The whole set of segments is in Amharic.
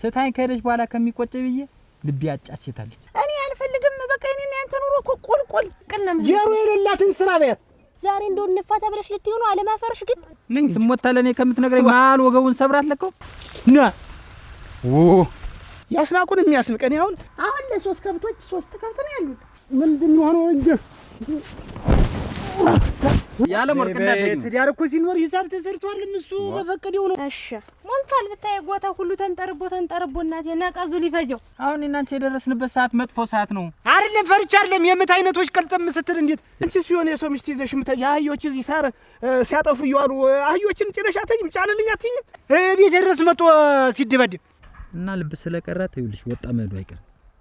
ትታኝ ከሄደች በኋላ ከሚቆጭ ብዬ ልብ ያጫት ሴታለች። እኔ አልፈልግም። በቃ እኔና ያንተ ኑሮ እኮ ቁልቁል ቅልም ጀሮ የሌላትን ስራ በያት። ዛሬ እንደው እንፋታ ብለሽ ልትሆኑ አለማፈርሽ ግን ነኝ ስሞታ ለኔ ከምትነግረኝ ማል ወገቡን ሰብራት ለከው ና ያስናቁን የሚያስንቀን አሁን ለሶስት ከብቶች 3 ከብት ነው ያሉት። ምንድን ነው እንጂ ያለ ወርቅ እንዳደኝ ትዳር እኮ ሲኖር ሂሳብ ተሰርቷል። እሱ በፈቀደው ነው። እሺ ሞልቷል። ብታይ ጎታ ሁሉ ተንጠርቦ እናቴ ነቀዙ ሊፈጀው። አሁን እናንተ የደረስንበት ሰዓት መጥፎ ሰዓት ነው አይደለም። ፈርቻ አይደለም የምት አይነቶች ቀልጠም ስትል እንዴት እንቺ ሲሆን የሰው ሚስት ይዘሽ ምታጅ አህዮች እዚህ ሳር ሲያጠፉ ይዋሉ አህዮችን ጭነሽ አትይም ጫለልኝ አትይም ቤት ድረስ መጥቶ ሲደበደብ እና ልብ ስለቀራት ይኸውልሽ ወጣ መሄዱ አይቀር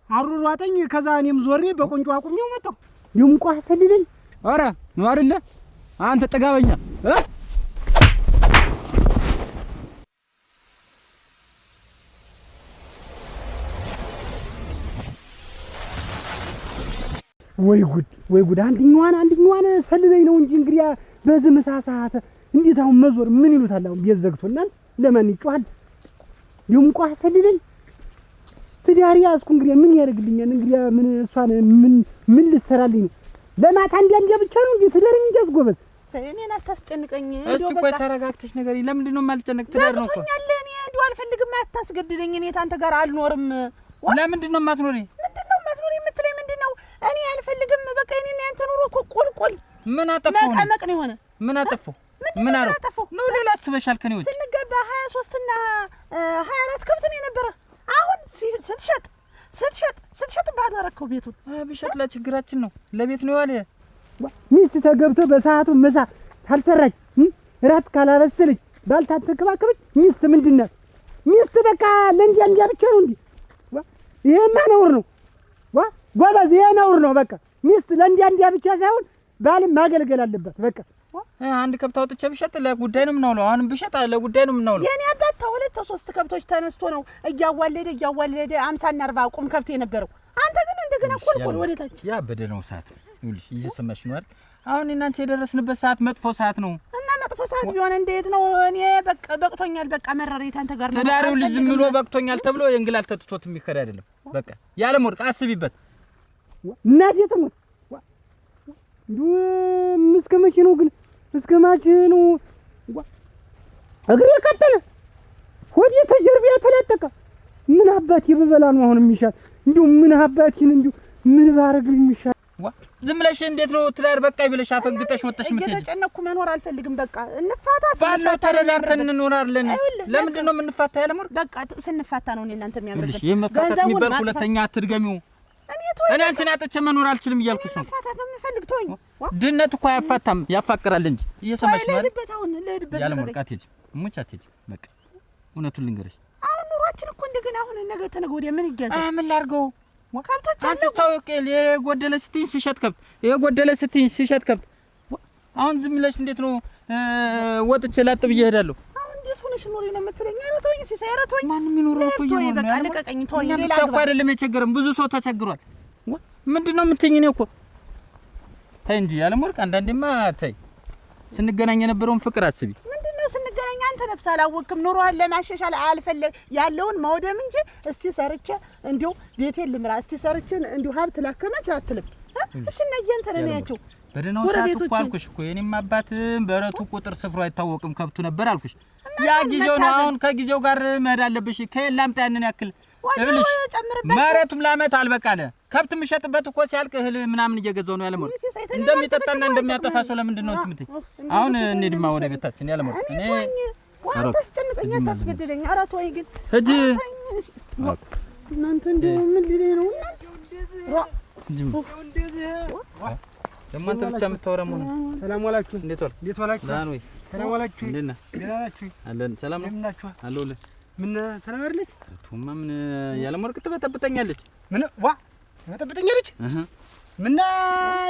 አሩሯጠኝ። ከዛ እኔም ዞሬ በቆንጆ አቁሜው መጣሁ። ይምቋ ሰልልኝ ኧረ ነው አይደለ አንተ ጠጋበኛ ወይ ጉድ አንድኛዋን ሰልለኝ ነው እንጂ እንግዲያ በዚህ መሳሳት እንዴት አሁን መዞር ምን ይሉታል? አሁን ቤት ዘግቶናል። ለማን ይጫዋል? ይምቋ ሰልለኝ ትዳር ያዝኩ እንግዲያ ምን ያደርግልኛል? እንግዲያ ምን እሷን ምን ልትሰራልኝ ነው? ለማታ አንዴ ብቻ ነው እንዴ ትዳርኝ እንዲያስጎበዝ እኔን አታስጨንቀኝ። እስቲ ቆይ ተረጋግተሽ ነገር ለምንድን ነው የማልጨነቅ? ትዳር ነው እኮ እኔ እንደው አልፈልግም። አታስገድደኝ። እኔ ታንተ ጋር አልኖርም። ለምንድን ነው የማትኖሪ? ምንድነው የማትኖሪ የምትለኝ ምንድነው? እኔ አልፈልግም። በቃ እኔና ያንተ ኑሮ እኮ ቁልቁል ምን አጠፋው? መቀመቅ ነው የሆነ። ምን አጠፋው? ምን አጠፋው? ነው ሌላ አስበሻል? ከኔ ውጭ ስንገባ 23 እና 24 ከብት ነው የነበረ። አሁን ስትሸጥ ባዶ አደረከው ቤቱን። ቢሸጥ ለችግራችን ነው ለቤት ነው ያለ። ሚስት ተገብቶ በሰዓቱ ምሳ ካልሰራች እራት ካላበሰለች ባልታተከባከበች ሚስት ምንድን ናት? ሚስት በቃ ለእንዲያ ብቻ ነው እንዴ? ይሄማ ነውር ነው። ጎበዝ ይሄ ነውር ነው። በቃ ሚስት ለእንዲያ ብቻ ሳይሆን ባልም ማገልገል አለበት። በቃ አንድ ከብት አውጥቼ ብሸጥ ለጉዳይ ነው የምናውለው። አሁን ብሸጥ ለጉዳይ ነው የምናውለው። የኔ አባት ተሁለት ተሶስት ከብቶች ተነስቶ ነው እያዋለደ 50 እና 40 ቁም ከብት የነበረው። አንተ ግን እንደገና ቁልቁል ወደታች ያ በደነው ሰዓት ይኸውልሽ እየሰማሽ ነው አይደል? አሁን እናንተ የደረስንበት ሰዓት መጥፎ ሰዓት ነው። እና መጥፎ ሰዓት ቢሆን እንዴት ነው? እኔ በቃ በቅቶኛል። በቃ መረሬት አንተ ጋር ነው። ትዳሪው ልጅ ዝም ብሎ በቅቶኛል ተብሎ የእንግላል ተጥቶት የሚከዳ አይደለም። በቃ ያለ ሞርቅ አስቢበት። እናዴት ነው እስከ መቼ ነው ግን? እስከ መቼ ነው? እግሬ ቀጠለ ሆዴ ተጀርቤ ተለጠቀ። ምን አባቴ በበላ ነው አሁን የሚሻል? እንዴው ምን አባቴን እንዴው ምን ባረግልኝ የሚሻል? ዝም ብለሽ እንዴት ነው ትዳር በቃ ይብለሽ አፈንግጠሽ ወጥተሽ ምትሄጂ? እየተጨነኩ መኖር አልፈልግም። በቃ እንፋታ። ባለው ተረዳርተን እንኖራለን። ለምንድን ነው የምንፋታ? ያለ ሞርቅ በቃ ስንፋታ ነው እኔ እናንተ የሚያምርብን። ይሄ መፋታት የሚባል ሁለተኛ አትድገሚው። እኔ አንቺን አጥቼ መኖር አልችልም እያልኩሽ ነው። መፋታት ነው የምፈልግ። ተወኝ። ድነት እኮ አያፋታም ያፋቅራል እንጂ። እየሰማሽ ነው አይደል? ለሄድበት ያለ ሞርቅ አትሄጂም። ሙች አትሄጂም። በቃ እውነቱን ልንገርሽ አሁን ኑሯችን እኮ እንደገና አሁን ነገ ተነገ ወዲያ ምን ይያዛል? ምን ላድርገው? ከብቶች አንቺ ታውቂ የጎደለ ስትይኝ ሲሸጥ ከብት የጎደለ ስትይኝ ሲሸጥ ከብት። አሁን ዝም ብለሽ እንዴት ነው ወጥቼ ላጥ ብዬ እሄዳለሁ? አሁን እንዴት ሆነሽ ኑሪ ነው የምትለኝ? ኧረ ተወኝ ሲሳይ፣ ኧረ ተወኝ። ማንም ይኖረው እኮ ይሄ ነው። በቃ ልቀቀኝ፣ ተወኝ። ሌላ እኮ አይደለም የቸገረም ብዙ ሰው ተቸግሯል። ምንድነው የምትይኝ? እኔ እኮ ተይ እንጂ ያለ ሞርቅ አንዳንዴማ ተይ። ስንገናኝ የነበረውን ፍቅር አስቢ። ምንድነው ስንገናኝ? አንተ ነፍስ አላወቅም። ኑሮህን ለማሻሻል አልፈለግ ያለውን ማውደም እንጂ እስቲ ሰርቼ እንዲሁ ቤቴን ልምራ፣ እስቲ ሰርቼ እንዲሁ ሀብት ላከማች አትልም። እስቲ ነየን ተነኛቸው በደናው ሰዓት እኮ አልኩሽ እኮ የኔም አባትም በረቱ ቁጥር ስፍሩ አይታወቅም ከብቱ ነበር አልኩሽ። ያ ጊዜው ነው። አሁን ከጊዜው ጋር መሄድ አለብሽ። ከላምጣ ያንን ያክል መሬቱም ላመት አልበቃለ። ከብት የምሸጥበት እኮ ሲያልቅ እህል ምናምን እየገዛው ነው ያለ ሞርቅ። እንደሚጠጣና እንደሚያጠፋ ሰው ለምንድን ነው እንትምትይ? አሁን እንሂድማ ወደ ቤታችን ያለ ሞርቅ። እኔ አታስጨንቀኝ፣ አታስገድደኝ። ኧረ ተወኝ ግን ሂጂ። እናንተ እንደው ምን ሊለኝ ነው? ደግሞ አንተ ብቻ የምታወራ መሆኑ። ሰላም ዋላችሁ። እንዴት ዋልክ? እንዴት ዋላችሁ? ደህና ነኝ። ሰላም ዋላችሁ። እንዴት ነህ? ደህና ናችሁ? አለን። ሰላም ነው ናችሁ? አለሁልህ። ምን ሰላም አይደለች? ቱማ ምን ያለ ሞርቅ ትበጠብጠኛለች? ምን ትበጠብጠኛለች? ምን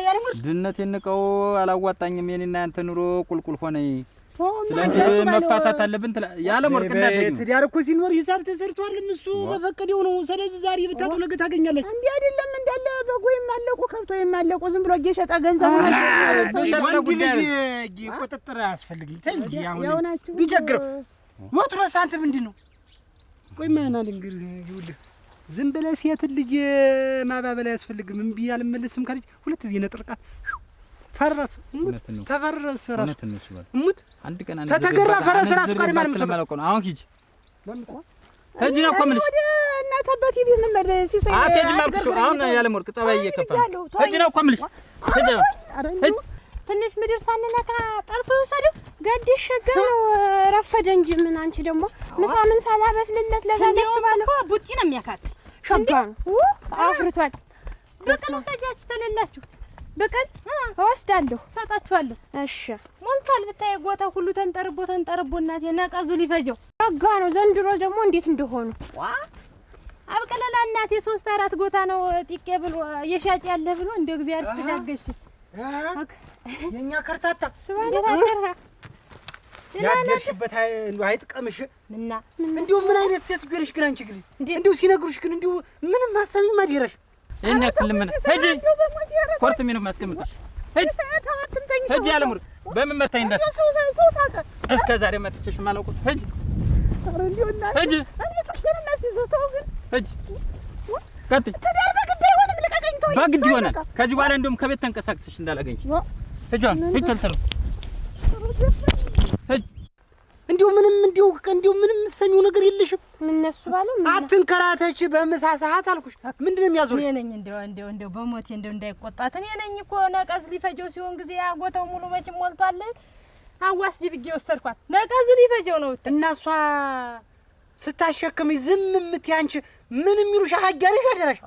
ያለ ሞርቅ ድነቴን ንቀው አላዋጣኝም። የኔና ያንተ ኑሮ ቁልቁል ሆነ። ስለዚህ መፋታት አለብን። ያለ ሞርቅ እንዳደኝ ትዳር እኮ ሲኖር ሂሳብ ተሰርቷል። እሱ በፈቀደው ነው። ስለዚህ ዛሬ ብታጡ ነገ ታገኛለህ። እንዴ አይደለም እንዳለ በጎይም ማለቁ ከብቶይም ማለቁ ዝም ብሎ እየሸጠ ገንዘብ ነው። ወንድ ልጅ ቁጥጥር አያስፈልግም። ተይ እንጂ አሁን ቢቸግረው ወትሮስ አንተ ምንድን ነው ቆይ ማን እንግዲህ ይኸውልህ ዝም ብለህ ሴት ልጅ ማባበል አያስፈልግም። እምቢ አልመለስም ካለች ሁለት ጊዜ ነጥርቃት ፈረስ ሙት ተፈረስ ራስ ሙት አንድ ቀን ተተገራ ፈረስ ራስ ቀሪ ማለት ነው። አሁን ሂጂ ሂጂ ነው እኮ የምልሽ። እናት አባቴ ቤት ነው መለስ ሲሳይ አትሄጂም አልኩሽ። አሁን ያለም ወርቅ ጠባይ እየከፋ ሂጂ ነው እኮ የምልሽ። ሂጂ ትንሽ ምድር ሳንነካ ጠልፎ ይወሰደው ገድሽ ሸጋ ነው ረፈደ እንጂ ምን አንቺ ደግሞ ምሳ ምን ሳላበስልለት ለዛ ደስ ባለ እኮ ቡጢ ነው የሚያካክል ሸጋ ነው አፍርቷል። በቀን ወሰጃች ተለላችሁ በቀን እወስዳለሁ ሰጣችኋለሁ። እሺ ሞልቷል ብታይ ጎታ ሁሉ ተንጠርቦ እናቴ ነቀዙ ሊፈጀው ሸጋ ነው። ዘንድሮ ደግሞ እንዴት እንደሆኑ አብቀለላ እናቴ 3-4 ጎታ ነው ጢቄ ብሎ የሻጭ ያለ ብሎ እንደው እግዚአብሔር ተሻገሽ የኛ ከርታታ ያደርሽበት እንደው አይጥቀምሽ እና እንደው ምን አይነት ሴት ግርሽ ግን አንቺ ግን እንደው ሲነግሩሽ ግን እንደው ምንም ማሰብም ማዲራሽ እኔ ያክል ምን ሂጂ ኮርት ምን ማስቀምጥሽ ሂጂ ያለም ወርቅ በምን መታኝ እንዳት እስከ ዛሬ መጥቼሽ ማለቁ ሂጂ ሂጂ ሂጂ ቀጥይ በግድ ይሆናል። ከዚህ በኋላ እንደውም ከቤት ተንቀሳቅሰሽ እንዳላገኝሽ ሂጂን ሂጂ ተልተሩ ሂጂ እንደው ምንም ሰሚው ነገር የለሽም። ምን ነሱ ባለው አትንከራተች በምሳ ሰዓት አልኩሽ። ምንድነው የሚያዞር? እኔ ነኝ እንደው በሞቴ እንደው እንዳይቆጣት እኔ ነኝ እኮ ነቀዝ ሊፈጀው ሲሆን ጊዜ ያጎተው ሙሉ መቼም ሞልቷል። አዋስጂ ብዬ ወሰድኳት ነቀዙ ሊፈጀው ነው እና እሷ ስታሸክምሽ ዝም የምትይ አንቺ ምን የሚሉሽ አጋሪሽ አደረሽ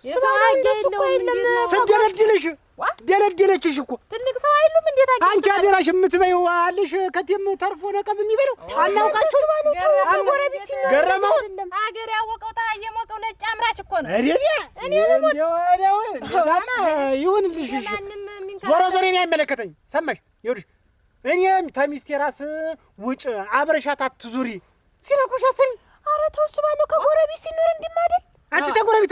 የሰው አጋይ ነው ሰደረድልሽ ደለደለችሽ እኮ ትልቅ ሰው አይሉም እንዴት አጋይ አንቺ አደራሽ የምትበይው አለሽ ከቴም ተርፎ ነቀዝ የሚበለው አናውቃችሁ ገረመው አገር ያወቀው ታየ ሞቀው ነጭ አምራች እኮ ነው እኔ ነው ዛማ ይሁንልሽ ዞሮ እኔ አይመለከተኝ ሰማሽ ይኸውልሽ እኔ ተሚስቴ ራስ ውጭ አብረሻት አትዙሪ ሲነኩሽ አሰሚ ኧረ ተወሱ ባለው ከጎረቤት ሲኖር እንዲማደል አንቺ ተጎረቤት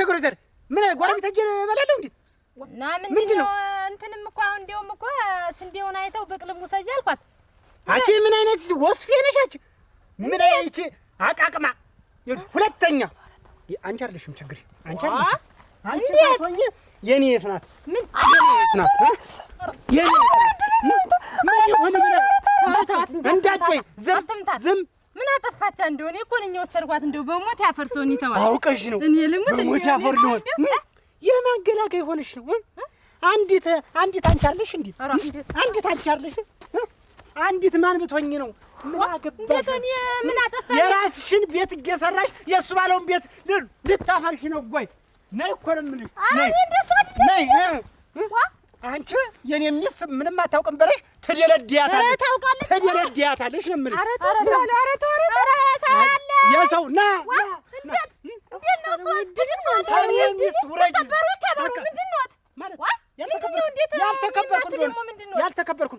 ምን ጎረቤት እጄ በላለሁ እንዴ እና ምንድነው እንትንም እኮ አሁን እንደውም እኮ ስንዴውን አይተው በቅልም ውሰጂ አልኳት። አንቺ ምን አይነት ወስፌ ነሽ አንቺ ምን አይቺ አቃቅማ ሁለተኛ አንቺ አይደለሽም ችግር አንቺ አይደለሽም አንቺ ሳትሆኚ የኔ የስናት ምን የስናት የኔ የስናት ምን ይሁን ምን እንዳትይ ዝም ምን አጠፋቻ እንደሆነ እኮ ነኝ ወሰርኳት እንደው በሞት ያፈርሰውን ይተዋል አውቀሽ ነው እኔ ልሙት በሞት ያፈር ሊሆን የማንገላገይ ሆነሽ ነው አንዲት አንቺ አለሽ እንዴ አንዲት አንቺ አለሽ አንዲት ማን ብትሆኚ ነው ምን አገባሽ እኔ ምን አጠፋ የራስሽን ቤት እየሰራሽ የሱ ባለውን ቤት ልታፈርሽ ነው ጎይ ነይ እኮ ነው የምልሽ ነይ አንቺ የኔ ሚስት ምንም አታውቅም በለሽ ትደለድያታለሽ ነው የምልሽ። ኧረ ሳለ የሰው ና እንዴት ነው ታኔ ሚስት ውረጅ ማለት ያልተከበርኩ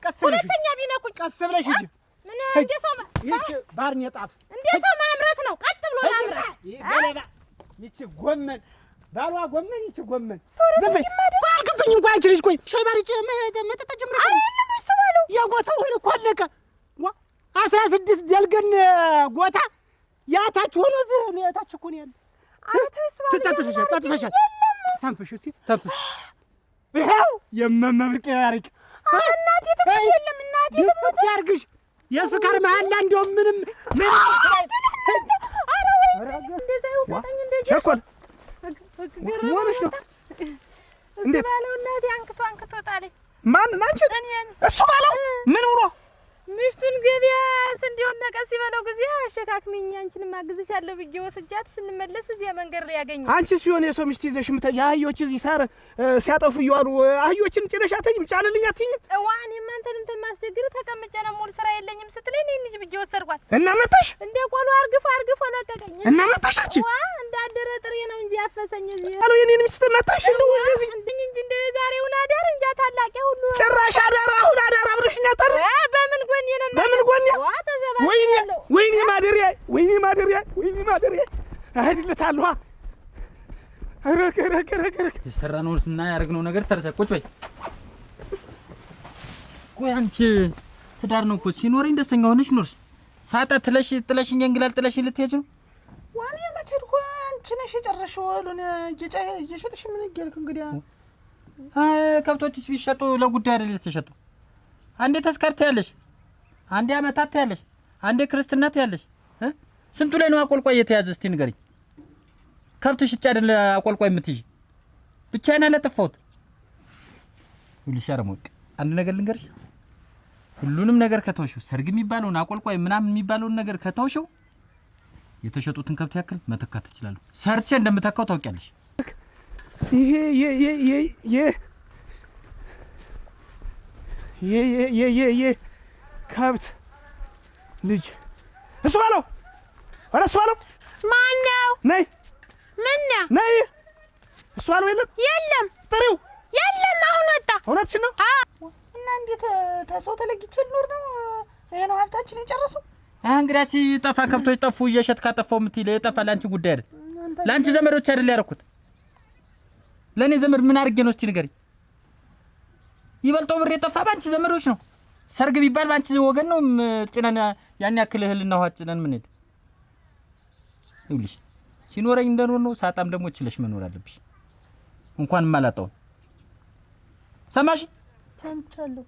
ቀስ ሁለተኛ ቢነኩኝ ቀስ ብለሽ ሂጂ ምን እንደ ሰው ይቺ ባርኔ ጣፍ እንደ ሰው ማምረት ነው ቀጥ ብሎ ማምረት ገለባ ይቺ ጎመን ባሏ ጎመን ይቺ ጎመን ባልክብኝ እንኳን አንቺ ልጅ ቆይ ሻይ ባርጬ መጠጣ ጀምረሽ የጎታው እኮ አለቀ 16 ደልገን ጎታ ያታች ሆኖ ታች እኮ ነው ያለ ተጣጥሰሻል ተንፍሽ እስኪ ተንፍሽ ይኸው የመመብርቅ ያርቅ እናቴ ትፈልም እናቴ ድፍት ያርግሽ የስካር መሐላ እንደውም ምንም እንደዛ ይወጣኝ እንደዚህ ቸኮል ሞርሽ ነው እንዴት ባለው እናቴ አንክቶ ጣለኝ ማን ናንቺ እሱ ባለው ምን ሆኖ ሚስቱን ገበያ ስንዴውን ነቀስ ሲበለው ጊዜ አሸካክሚኝ አንቺንም አግዝሻለሁ ብዬ ወስጃት ስንመለስ እዚያ መንገድ ላይ ያገኘ አንቺስ ቢሆን የሰው ሚስት ይዘሽ ምተኛ አህዮች እዚህ ሳር ሲያጠፉ ይዋሉ አህዮችን ጭነሽ አትይም ጫልልኝ አትይም እኔማ አንተንም ተማስደግር ተቀምጬ ነው ሙሉ ስራ የለኝም ስትለኝ እኔ ልጅ ብዬ ወሰድኳት እና መጣሽ እንደ ቆሎ አርግፎ ለቀቀኝ እና መጣሽ አንቺ እንዳደረ ጥሬ ነው እንጂ ያፈሰኝ እዚህ አሎ የኔን ሚስት መጣሽ ነው እንደዚህ እንጂ የዛሬውን አዳር እንጃ ታላቂ ሁሉ ጭራሽ አዳር አሁን አዳር አብረሽኛ ጠር በምን ጎን በምን ጎን ወይኔ ማደሪያ አይደለታለሁ አረከረከረከረ የሰራነውና ያደረግነው ነገር ተረሰቆች በይ ቆይ አንቺ ትዳር ነው እኮ ሲኖረኝ ደስተኛ ሆነሽ ኖርሽ ሳጣ ጥለሽኝ እንግላል ጥለሽኝ ልትሄጂ ነው? ዋኔ መቸድኩ አንቺ ነሽ የጨረሽው አሉን እየሸጥሽ ምን ይገልክ እንግዲህ ከብቶችስ ቢሸጡ ለጉዳይ አይደል የተሸጡ? አንዴ ተስካርት ያለሽ፣ አንዴ አመታት ያለሽ፣ አንዴ ክርስትናት ያለሽ ስንቱ ላይ ነው አቆልቋይ የተያዘ? እስቲ ንገሪኝ። ከብት ሽጭ አይደል አቆልቋይ የምትይዥ? ብቻዬን አላጠፋሁት። ሁልሽ አረሞቅ አንድ ነገር ልንገርሽ፣ ሁሉንም ነገር ከተውሽው ሰርግ የሚባለውን አቆልቋይ ምናምን የሚባለውን ነገር ከተውሽው የተሸጡትን ከብት ያክል መተካት ትችላለህ። ሰርቼ እንደምተካው ታውቂያለሽ። ይሄ ከብት ልጅ እሱ ባለው ወራ እሱ ባለው ማን ነው? ነይ ምን ነው? ነይ እሱ ባለው የለም ጥሪው የለም አሁን ወጣ። እውነትሽን ነው? እና እንዴት ተሰው ተለግቼ ልኖር ነው? ይሄ ነው ሀብታችን የጨረሰው? እንግዲያስ ጠፋ ከብቶች ጠፉ እየሸጥ ካጠፋው የምትይለ የጠፋ ላንቺ ጉዳይ አይደል? ላንቺ ዘመዶች አይደል ያረኩት? ለኔ ዘመድ ምን አድርጌ ነው እስቲ ንገሪኝ። ይበልጦ ብር የጠፋ ባንቺ ዘመዶች ነው። ሰርግ ቢባል ባንቺ ወገን ነው ጭነን ያን ያክል እህልና ውሃ ጭነን ምን ሄድ ይውልሽ ሲኖረኝ እንደኖር ነው። ሳጣም ደግሞ ችለሽ መኖር አለብሽ። እንኳን ማላጣው ሰማሽ? ሰምቻለሁ።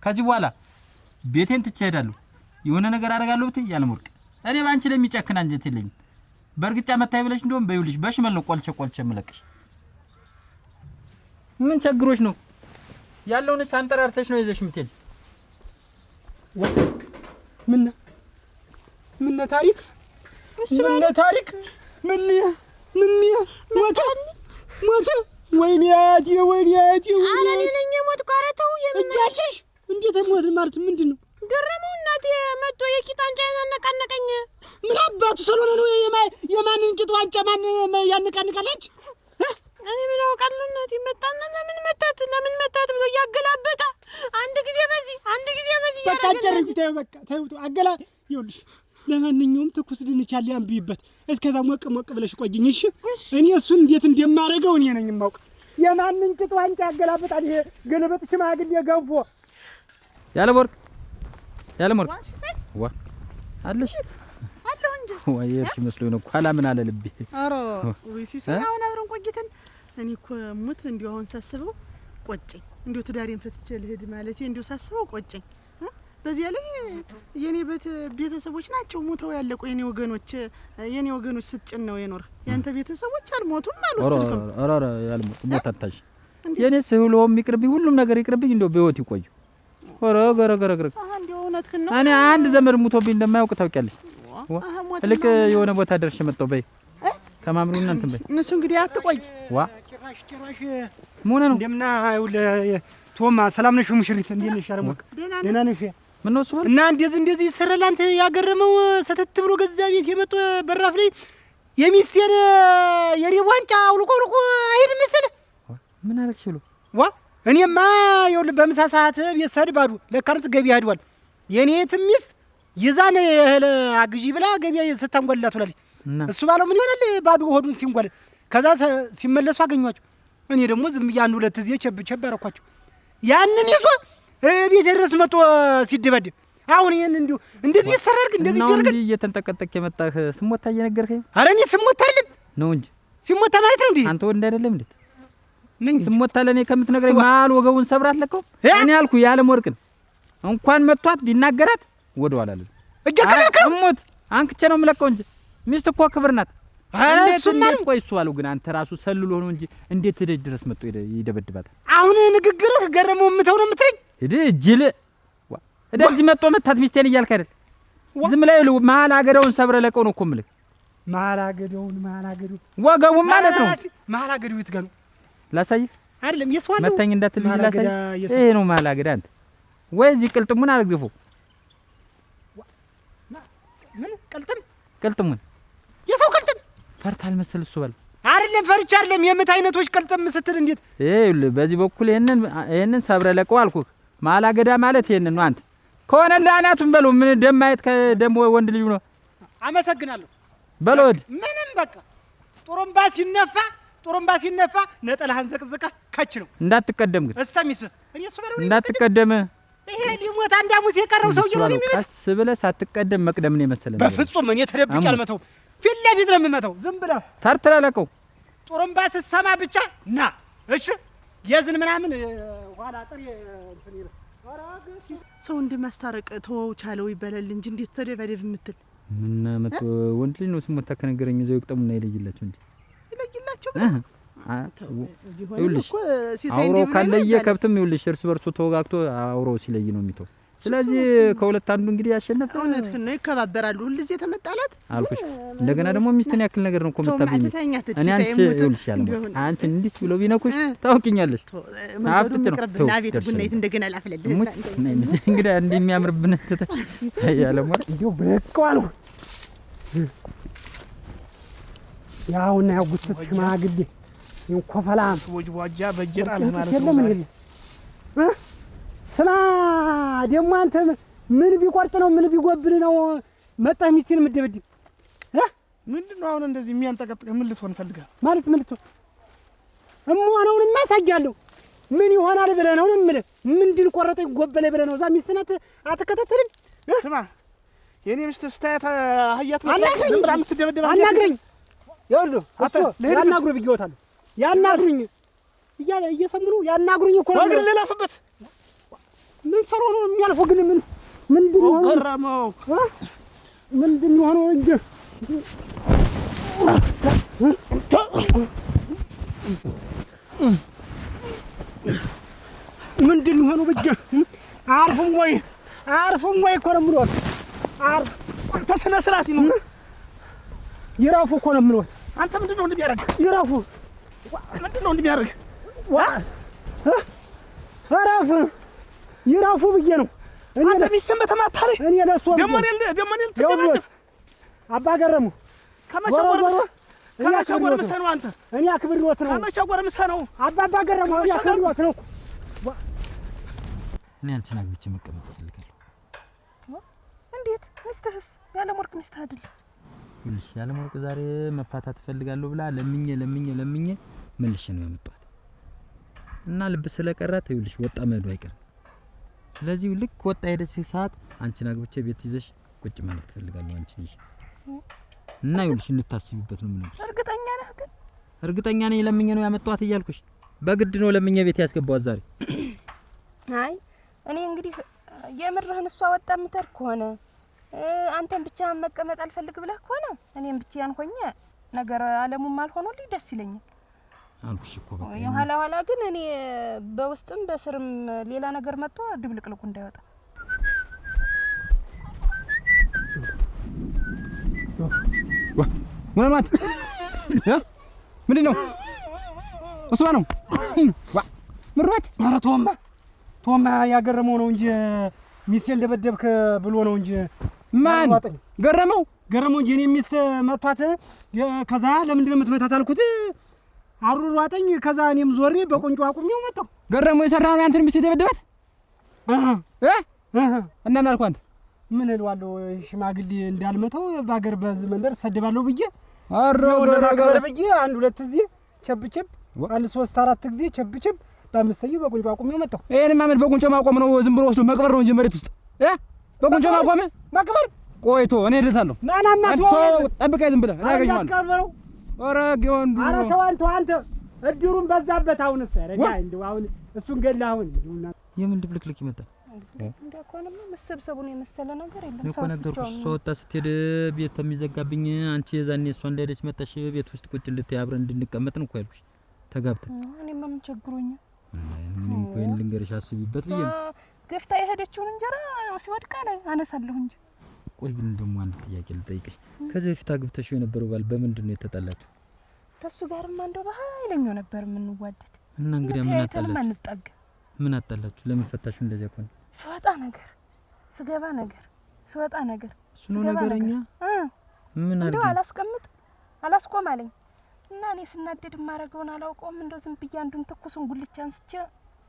ከዚህ በኋላ ቤቴን ትቼ እሄዳለሁ። የሆነ ነገር አደርጋለሁ ብትይ ያለምወርቅ እኔ ባንቺ ላይ የሚጨክን አንጀት የለኝም። በርግጫ መታይ ብለሽ እንደውም በይውልሽ በሽመል ነው ቆልቼ መለቅሽ። ምን ቸግሮሽ ነው? ያለውን ሳንጠራርተሽ ነው ይዘሽ የምትሄጂ። ምን ታሪክ ሞተ ወይኔ አያቴ አረ እኔ ነኝ የሞትኩ። ኧረ ተው እያለሽ እንዴት ሞት ማለት ምንድነው? ገረመው እናቴ መጥቶ የቂጥ ዋንጫ ያነቃነቀኝ። ምን አባቱ ስለሆነ ነው የማንን ቂጥ ዋንጫ ማን ያነቃነቃለች? እኔ ምን አውቃለሁ እናቴ። መጣና ለምን መታት ብሎ ያገላበጣ አንድ ጊዜ በዚህ በቃ ጨርቁ። ተይው አገላ ይኸውልሽ። ለማንኛውም ትኩስ ድንች አለ ያንብይበት። እስከዛ ሞቅ ብለሽ ቆይኝ እሺ? እኔ እሱን እንዴት እንደማረገው እኔ ነኝ የማውቅ። የማንን ቂጥ ዋንጫ ያገላበጣል? ይሄ ገለበጥ ሽማግሌ ገንፎ ያለወርቅ ዋ አለሽ አለሁ እንጂ ወይ እርሽ መስሎኝ ነው። ኋላ ምን አለ ልቤ። ኧረ ወይ ሲሳይ አሁን አብረን ቆይተን እኔ እኮ ሙት እንዲሁ አሁን ሳስበው ቆጨኝ። እንዲሁ ትዳሬን ፈትቼ ልሄድ ማለት እንዲሁ ሳስበው ቆጨኝ። በዚያ ላይ የኔ ቤተሰቦች ናቸው ሞተው ያለቁ። የኔ ወገኖች ስትጭን ነው የኖር። ያንተ ቤተሰቦች አልሞቱም አልወሰድኩም። ኧረ ያልሞቱ ሞታታሽ የኔ ስሁሎም ይቅርብኝ፣ ሁሉም ነገር ይቅርብኝ። እንደው በህይወት ይቆዩ። ኧረ ገረገረገረ እንደው እውነትህን ነው። እኔ አንድ ዘመድ ሞቶብኝ እንደማያውቅ ታውቂያለሽ። ልክ የሆነ ቦታ ደርሼ መጣሁ። በይ ከማምሩና እንትን በይ። እነሱ እንግዲህ አትቆይ። ዋ ጭራሽ ምን ነው እንደምና ቶማ ሰላም ነሽ? ሙሽሪት እንዴት ነሽ? አረሞቅ ደህና ነሽ? ምን ነው እሱ እና እንደዚህ ይሰራል። አንተ ያገረመው ሰተት ብሎ ገዛ ቤት የመጣ በራፍ ላይ የሚስቴን የሬ ዋንጫ አውልቆ አይሄድ መሰለህ? ምን አረግሽ ብሎ እኔማ ይኸውልህ በምሳ ሰዓት ቤት ሰድ ባዱ ለካርስ ገበያ ሄዷል። የኔ ትሚስ ይዛነ አግዢ ብላ ገበያ ስታንጓላት ትላለች። እሱ ባለው ምን ይሆናል ባዱ ሆዱን ሲንጓል። ከዛ ሲመለሱ አገኟቸው። እኔ ደግሞ ዝም ብዬ አንድ ሁለት ጊዜ ቸብ አረኳቸው። ያንን ይዞ ቤት ድረስ መጥቶ ሲደበድብ አሁን ይሄን እንደዚህ ይሰራል። እንደዚህ ይደረጋል። እንዴ እየተንጠቀጠቅ የመጣህ ስሞታ እየነገርከኝ? ኧረ እኔ ስሞታ አይደለም ነው እንጂ ሲሞታ ማለት ነው እንዴ? አንተ ወንድ አይደለም እንዴ? ስሞታ ለኔ ከምትነግረኝ ማል ወገቡን ሰብራት ለቀው እኔ ያልኩ ያለም ወርቅን እንኳን መጥቷት ቢናገራት ወደኋላ አለ እጀከለከው ሞት አንክቼ ነው የምለቀው እንጂ ሚስት እኮ ክብር ናት። ኧረ እሱ ማለት ቆይ እሱ አለው ግን አንተ ራሱ ሰልሎ ነው እንጂ እንዴት ደጅ ድረስ መጥቶ ይደበድባታል? አሁን ንግግርህ ገረመው የምተው ነው የምትለኝ? ጅል እደዚህ መጥቶ መታት ሚስቴን እያልክ አይደል? ዝም ላይ መሀል አገዳውን ሰብረ ለቀው ነው እኮ የምልህ። መሀል አገዳው ወገቡን ማለት ነው። መሀል አገዳው የት ጋር ነው? ላሳይህ አይደለም የሰው አለ መተኝ እንዳትልኝ ላሳይህ። ይሄ ነው መሀል አገዳ። አንተ ወይ እዚህ ቅልጥሙን አልግፎ ምን ቅልጥሙን የሰው ቅልጥም ፈርታል መሰል እሱ በል አይደለም ፈርቻ አይደለም የምት አይነቶች ቅልጥም ስትል እንዴት ይኸውልህ በዚህ በኩል ይሄንን ሰብረ ለቀው አልኩህ። መሀል አገዳ ማለት ይሄንን ነው። አንተ ከሆነ ለአናቱን በለው ምን ደማየት ከደሞ ወንድ ልጅ ነው። አመሰግናለሁ በለው ምንም በቃ ጡሩምባ ሲነፋ ነጠላህን ዘቅዝቀህ ከች ነው። እንዳትቀደም ግን እሰሚስ እኔ እሱ በለው እንዳትቀደም ይሄ ሊሞት አንድ አሙስ የቀረው ሰውዬ ነው የሚመጣ። ቀስ ብለህ ሳትቀደም መቅደም ነው የመሰለኝ። በፍጹም እኔ ተደብቄ አልመተው፣ ፊት ለፊት ነው የምመተው። ዝም ብለህ ተርትረለቀው ጡሩምባ ስትሰማ ብቻ ና። እሺ የዝን ምናምን ኋላ ጥሪ እንትን ይል ሰው እንደማስታረቅ ተወው ቻለው ይበላል እንጂ እንዴት ተደበደብ የምትል ምን መቶ ወንድ ልጅ ነው ስሞታ ከነገረኝ ዘው ይቅጠሙና ይለይላቸው እንጂ ይለይላቸው ይኸውልሽ አውሮ ካለየ ከብትም ይኸውልሽ እርስ በርሱ ተወጋግቶ አውሮ ሲለይ ነው የሚተው። ስለዚህ ከሁለት አንዱ እንግዲህ ያሸነፈ እውነትህን ነው። ይከባበራሉ ሁልጊዜ ተመጣላት አልኩሽ። እንደገና ደግሞ ሚስትን ያክል ነገር ነው እኮ መታብኝ። እኔ አንቺ ይኸውልሽ አንቺ እንዲህ ብለው ቢነኩሽ ታውቂኛለሽ። አፍጥጥ ነው ተው አቤት ቡናይት እንደገና ላፈለልህ እንግዲህ እንዲህ የሚያምርብን ተተሽ ያለማ እንዴው በቀዋል ያውና ያውጉት ሽማግሌ ኮፈላም ወጅዋጃ በጀራል ማለት ነው። ስማ ደግሞ አንተ ምን ቢቆርጥ ነው ምን ቢጎብል ነው መጣህ ሚስቴን የምትደበድብ? ምንድነው አሁን እንደዚህ የሚያንጠቀጥቅህ? ምን ልትሆን ፈልገህ ማለት ምን ልትሆን እሞነውን ማሳያለሁ። ምን ይሆናል ብለህ ነው የምልህ? ምንድን ቆረጠኝ ጎበለ ብለህ ነው? እዛ ሚስት ናት አትከታተልም? ስማ የኔ ሚስት ስታያት አህያት መስራት ዝም ብላ የምትደበድብ አናግረኝ። ይኸውልህ እሱ ያናግሩ ብዬዎታለሁ። ያናግሩኝ እያለ እየሰሙ ነው። ያናግሩኝ እኮ ነው። ወግን ልላፍበት ምን ሰሮ ነው የሚያልፈው? ግን ምንድን ነው ገረመው? ምንድን ነው እንጂ ምንድን ነው ብቻ አርፉም ወይ እኮ ነው የምለው። አርፍ ተስነ ስርዓት ነው። ይራፉ እኮ ነው የምለው። አንተ ምንድነው እንደሚያደርግ? ይራፉ ምንድነው እንደሚያደርግ? አራፍ ይራፉ ብዬ ነው። አንተ ሚስትህን በተማታለህ እኔ ለእሱ ደግሞ እኔን ትደበድብ? አባ ገረሙ ከመሸወር ምሰህ ነው አንተ። እኔ አክብሬዎት ነው። ከመሸወር ምሰህ ነው አባ ገረሙ እኔ አክብሬዎት ነው። እኔ አንቺን አግብቼ መቀመጥ እፈልጋለሁ። እንዴት? ሚስትህስ ያለምወርቅ ሚስትህ አይደለች? ይኸውልሽ ያለምወርቅ ዛሬ መፋታት እፈልጋለሁ ብላ ለምኜ መልሼ ነው ያመጣኋት እና ልብ ስለቀራት ይኸውልሽ ወጣ መሄዱ አይቀርም። ስለዚህ ልክ ወጣ ሄደች ሰዓት አንቺን አግብቼ ቤት ይዘሽ ቁጭ ማለት እፈልጋለሁ አንቺን ይዤ እና ይኸውልሽ እንድታስቢበት ነው የምነግርሽ። እርግጠኛ ነህ ግን? እርግጠኛ ነኝ። ለምኜ ነው ያመጣኋት እያልኩሽ በግድ ነው ለምኜ ቤት ያስገባኋት ዛሬ። አይ እኔ እንግዲህ የምርህን እሷ ወጣ የምትር ከሆነ አንተን ብቻ መቀመጥ አልፈልግ ብለህ ከሆነ እኔም ብቻዬን ሆኜ ነገር አለሙም አልሆነልኝ ደስ ይለኛል አልኩሽ እኮ በቃ። ኋላ ግን እኔ በውስጥም በስርም ሌላ ነገር መጥቶ ድብልቅልቁ እንዳይወጣ። ወማት ምንድነው? እሱ ነው ምራት ኧረ ተወማ ያገረመው ነው እንጂ ሚስቴን እንደበደብክ ብሎ ነው እንጂ። ማን ገረመው እንጂ እኔ ሚስት መቷት። ከዛ ለምንድን ነው የምትመታት አልኩት። አሩሯጠኝ። ከዛ እኔም ዞሬ በቆንጆ አቁሜው መጣሁ። ገረመው የሰራው ነው አንተን ሚስት የደበደባት እና ምን አልኩ? አንተ ምን እለዋለሁ? ሽማግሌ እንዳልመተው በአገር በዚህ መንደር ሰደባለሁ ብዬ አረጋጋ ብዬ አንድ ሁለት ጊዜ ቸብቸብ አንድ 3-4 ጊዜ ቸብቸብ በአምስተኛው በቁንጮ አቁሜው መጣሁ። ይሄን ማመድ በቁንጮ ማቆም ነው ዝም ብሎ ወስዶ መቅበር ነው እንጂ መሬት ውስጥ በቁንጮ ማቆም መቅበር። ቆይቶ እኔ እደታለሁ። ናናማ ጠብቀኝ ዝም ብለህ እኔ አገኘዋለሁ። ኧረ ጊዮን ኧረ ተው አንተ እድሩን በዛበት። አሁን ሰረጋ እንደው አሁን እሱን ገላ አሁን የምን ድብልቅልቅ ይመጣል? እንደኮነማ መሰብሰቡን የመሰለ ነገር የለም። እኮ ነገርኩሽ። እሷ ወጣ ስትሄድ ቤት የሚዘጋብኝ አንቺ የዛኔ እሷ እንዳይደች መጣሽ ቤት ውስጥ ቁጭ እንድትይ አብረን እንድንቀመጥ ነው እኮ ያልኩሽ። ተጋብተን እኔማ ምን ቸግሮኛል? ምንም እኮ ይሄን ልንገርሽ አስቢበት ብዬ ነው። ገፍታ የሄደችውን እንጀራ ሲወድቃ ላይ አነሳለሁ እንጂ። ቆይ ግን ደግሞ አንድ ጥያቄ ልጠይቅሽ። ከዚህ በፊት አግብተሽው የነበረው ባል በምንድን ነው የተጣላችሁ? ተሱ ጋርማ እንደው በኃይለኛው ነበር የምንዋደድ እና እንግዲህ ምን አጣላችሁ? አንጣጋ ምን አጣላችሁ? ለምን ፈታችሁ እንደዚያ ከሆነ? ስወጣ ነገር ስገባ ነገር ስወጣ ነገር እሱ ነው ነገረኛ። ምን አድርጊ አላስቀምጥ አላስቆም አለኝ እና እኔ ስናደድ ማረገውን አላውቀውም። እንደው ዝም ብዬ አንዱን ትኩሱን ጉልቻ አንስቼ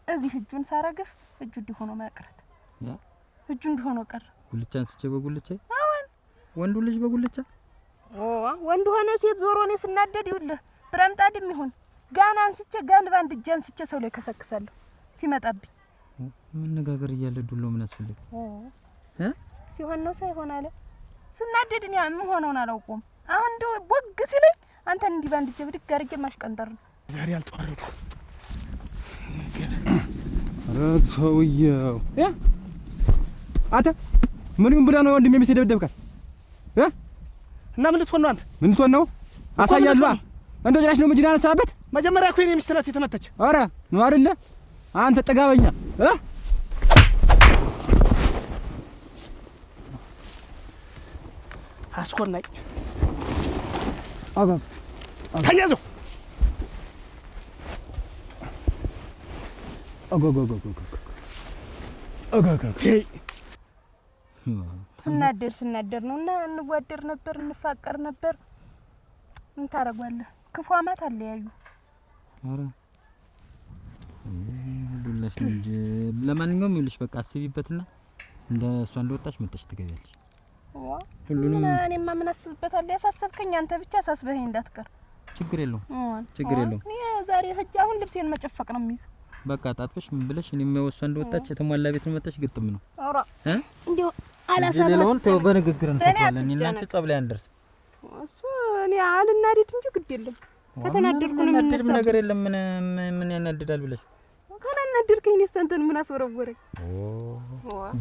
እዚህ እጁን ሳረግፍ እጁ እንዲሆነ ማቅረት እጁ እንዲሆነ ቀረ። ጉልቻ አንስቼ በጉልቻ አሁን ወንዱ ልጅ በጉልቻ ወንዱ ሆነ ሴት ዞሮ እኔ ስናደድ ይውልህ ብረምጣድም ይሁን ጋና አንስቼ ጋን ባንድ እጄ አንስቼ ሰው ላይ ከሰክሳለሁ ሲመጣብኝ መነጋገር እያለ ዱሎ ምን አስፈልግ ሲሆን ነው ሳይሆን አለ ስናደድኝ ምን ሆነውን አላውቀውም። አሁን እንደው ቦግ ሲለኝ አንተን እንዲህ ባንድ እጄ ብድግ አድርጌ ማሽቀንጠር ነው። ዛሬ አልተዋረዱ ረግ ሰውዬው አንተ ምን ብለህ ነው ወንድሜ ሚስት ደብደብካት እና ምን ልትሆን ነው አንተ? ምን ልትሆን ነው? አሳያለሁ። እንደው ጭራሽ ነው ምጅና አነሳበት። መጀመሪያ እኮ የኔ ሚስት ናት የተመተች። ኧረ ነው አይደለ? አንተ ጠጋበኛ አስኮናኝ አጋ ታያዘው ስናደር ነውና እንዋደር ነበር እንፋቀር ነበር። ምን ታረጋለህ? ክፉ አማት አለያዩ። ኧረ ዱላሽ እንጂ ለማንኛውም ይልሽ በቃ አስቢበትና እንደ እሷ እንደወጣች መጥተሽ ትገቢያለሽ። ሁሉንም እኔማ ምን አስብበታለሁ? ያሳሰብከኝ አንተ ብቻ አሳስበኸኝ እንዳትቀር። ችግር የለውም ችግር የለውም። እኔ ዛሬ ሂጅ አሁን ልብሴን መጨፈቅ ነው የሚይዝ። በቃ ጣጥፈሽ ምን ብለሽ እኔም እሷ እንደወጣች የተሟላ ቤት መጥተሽ ግጥም ነው። ኧረ እንዴ አላሳብ ሌላውን ተው በንግግር እንፈታለን። እኔና አንቺ ጸብ ላይ አንደርስም። እሱ እኔ አልናደድ እንጂ ግድ የለም። ከተናደድኩ ነው ምንም ነገር የለም። ምን ያናድዳል ብለሽ ካላናደድከኝ እኔ አንተን ምን አስወረወረኝ?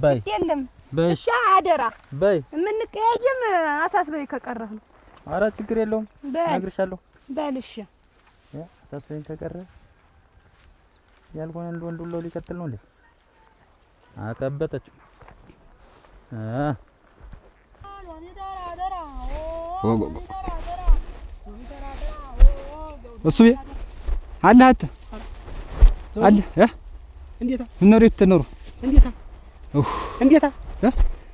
ባይ የለም በሽ አደራ ባይ የምንቀያየም አሳስበኝ ከቀረህ ነው። ኧረ ችግር የለውም እነግርሻለሁ። በልሽ አሳስበኝ ከቀረህ ያልሆነ ወንድ ሁሉ ሊቀጥል ነው እንዴ? አቀበጠች እሱ አለ አተ አለ እንዴታ ምን ነው ተነሩ እንዴታ እንዴታ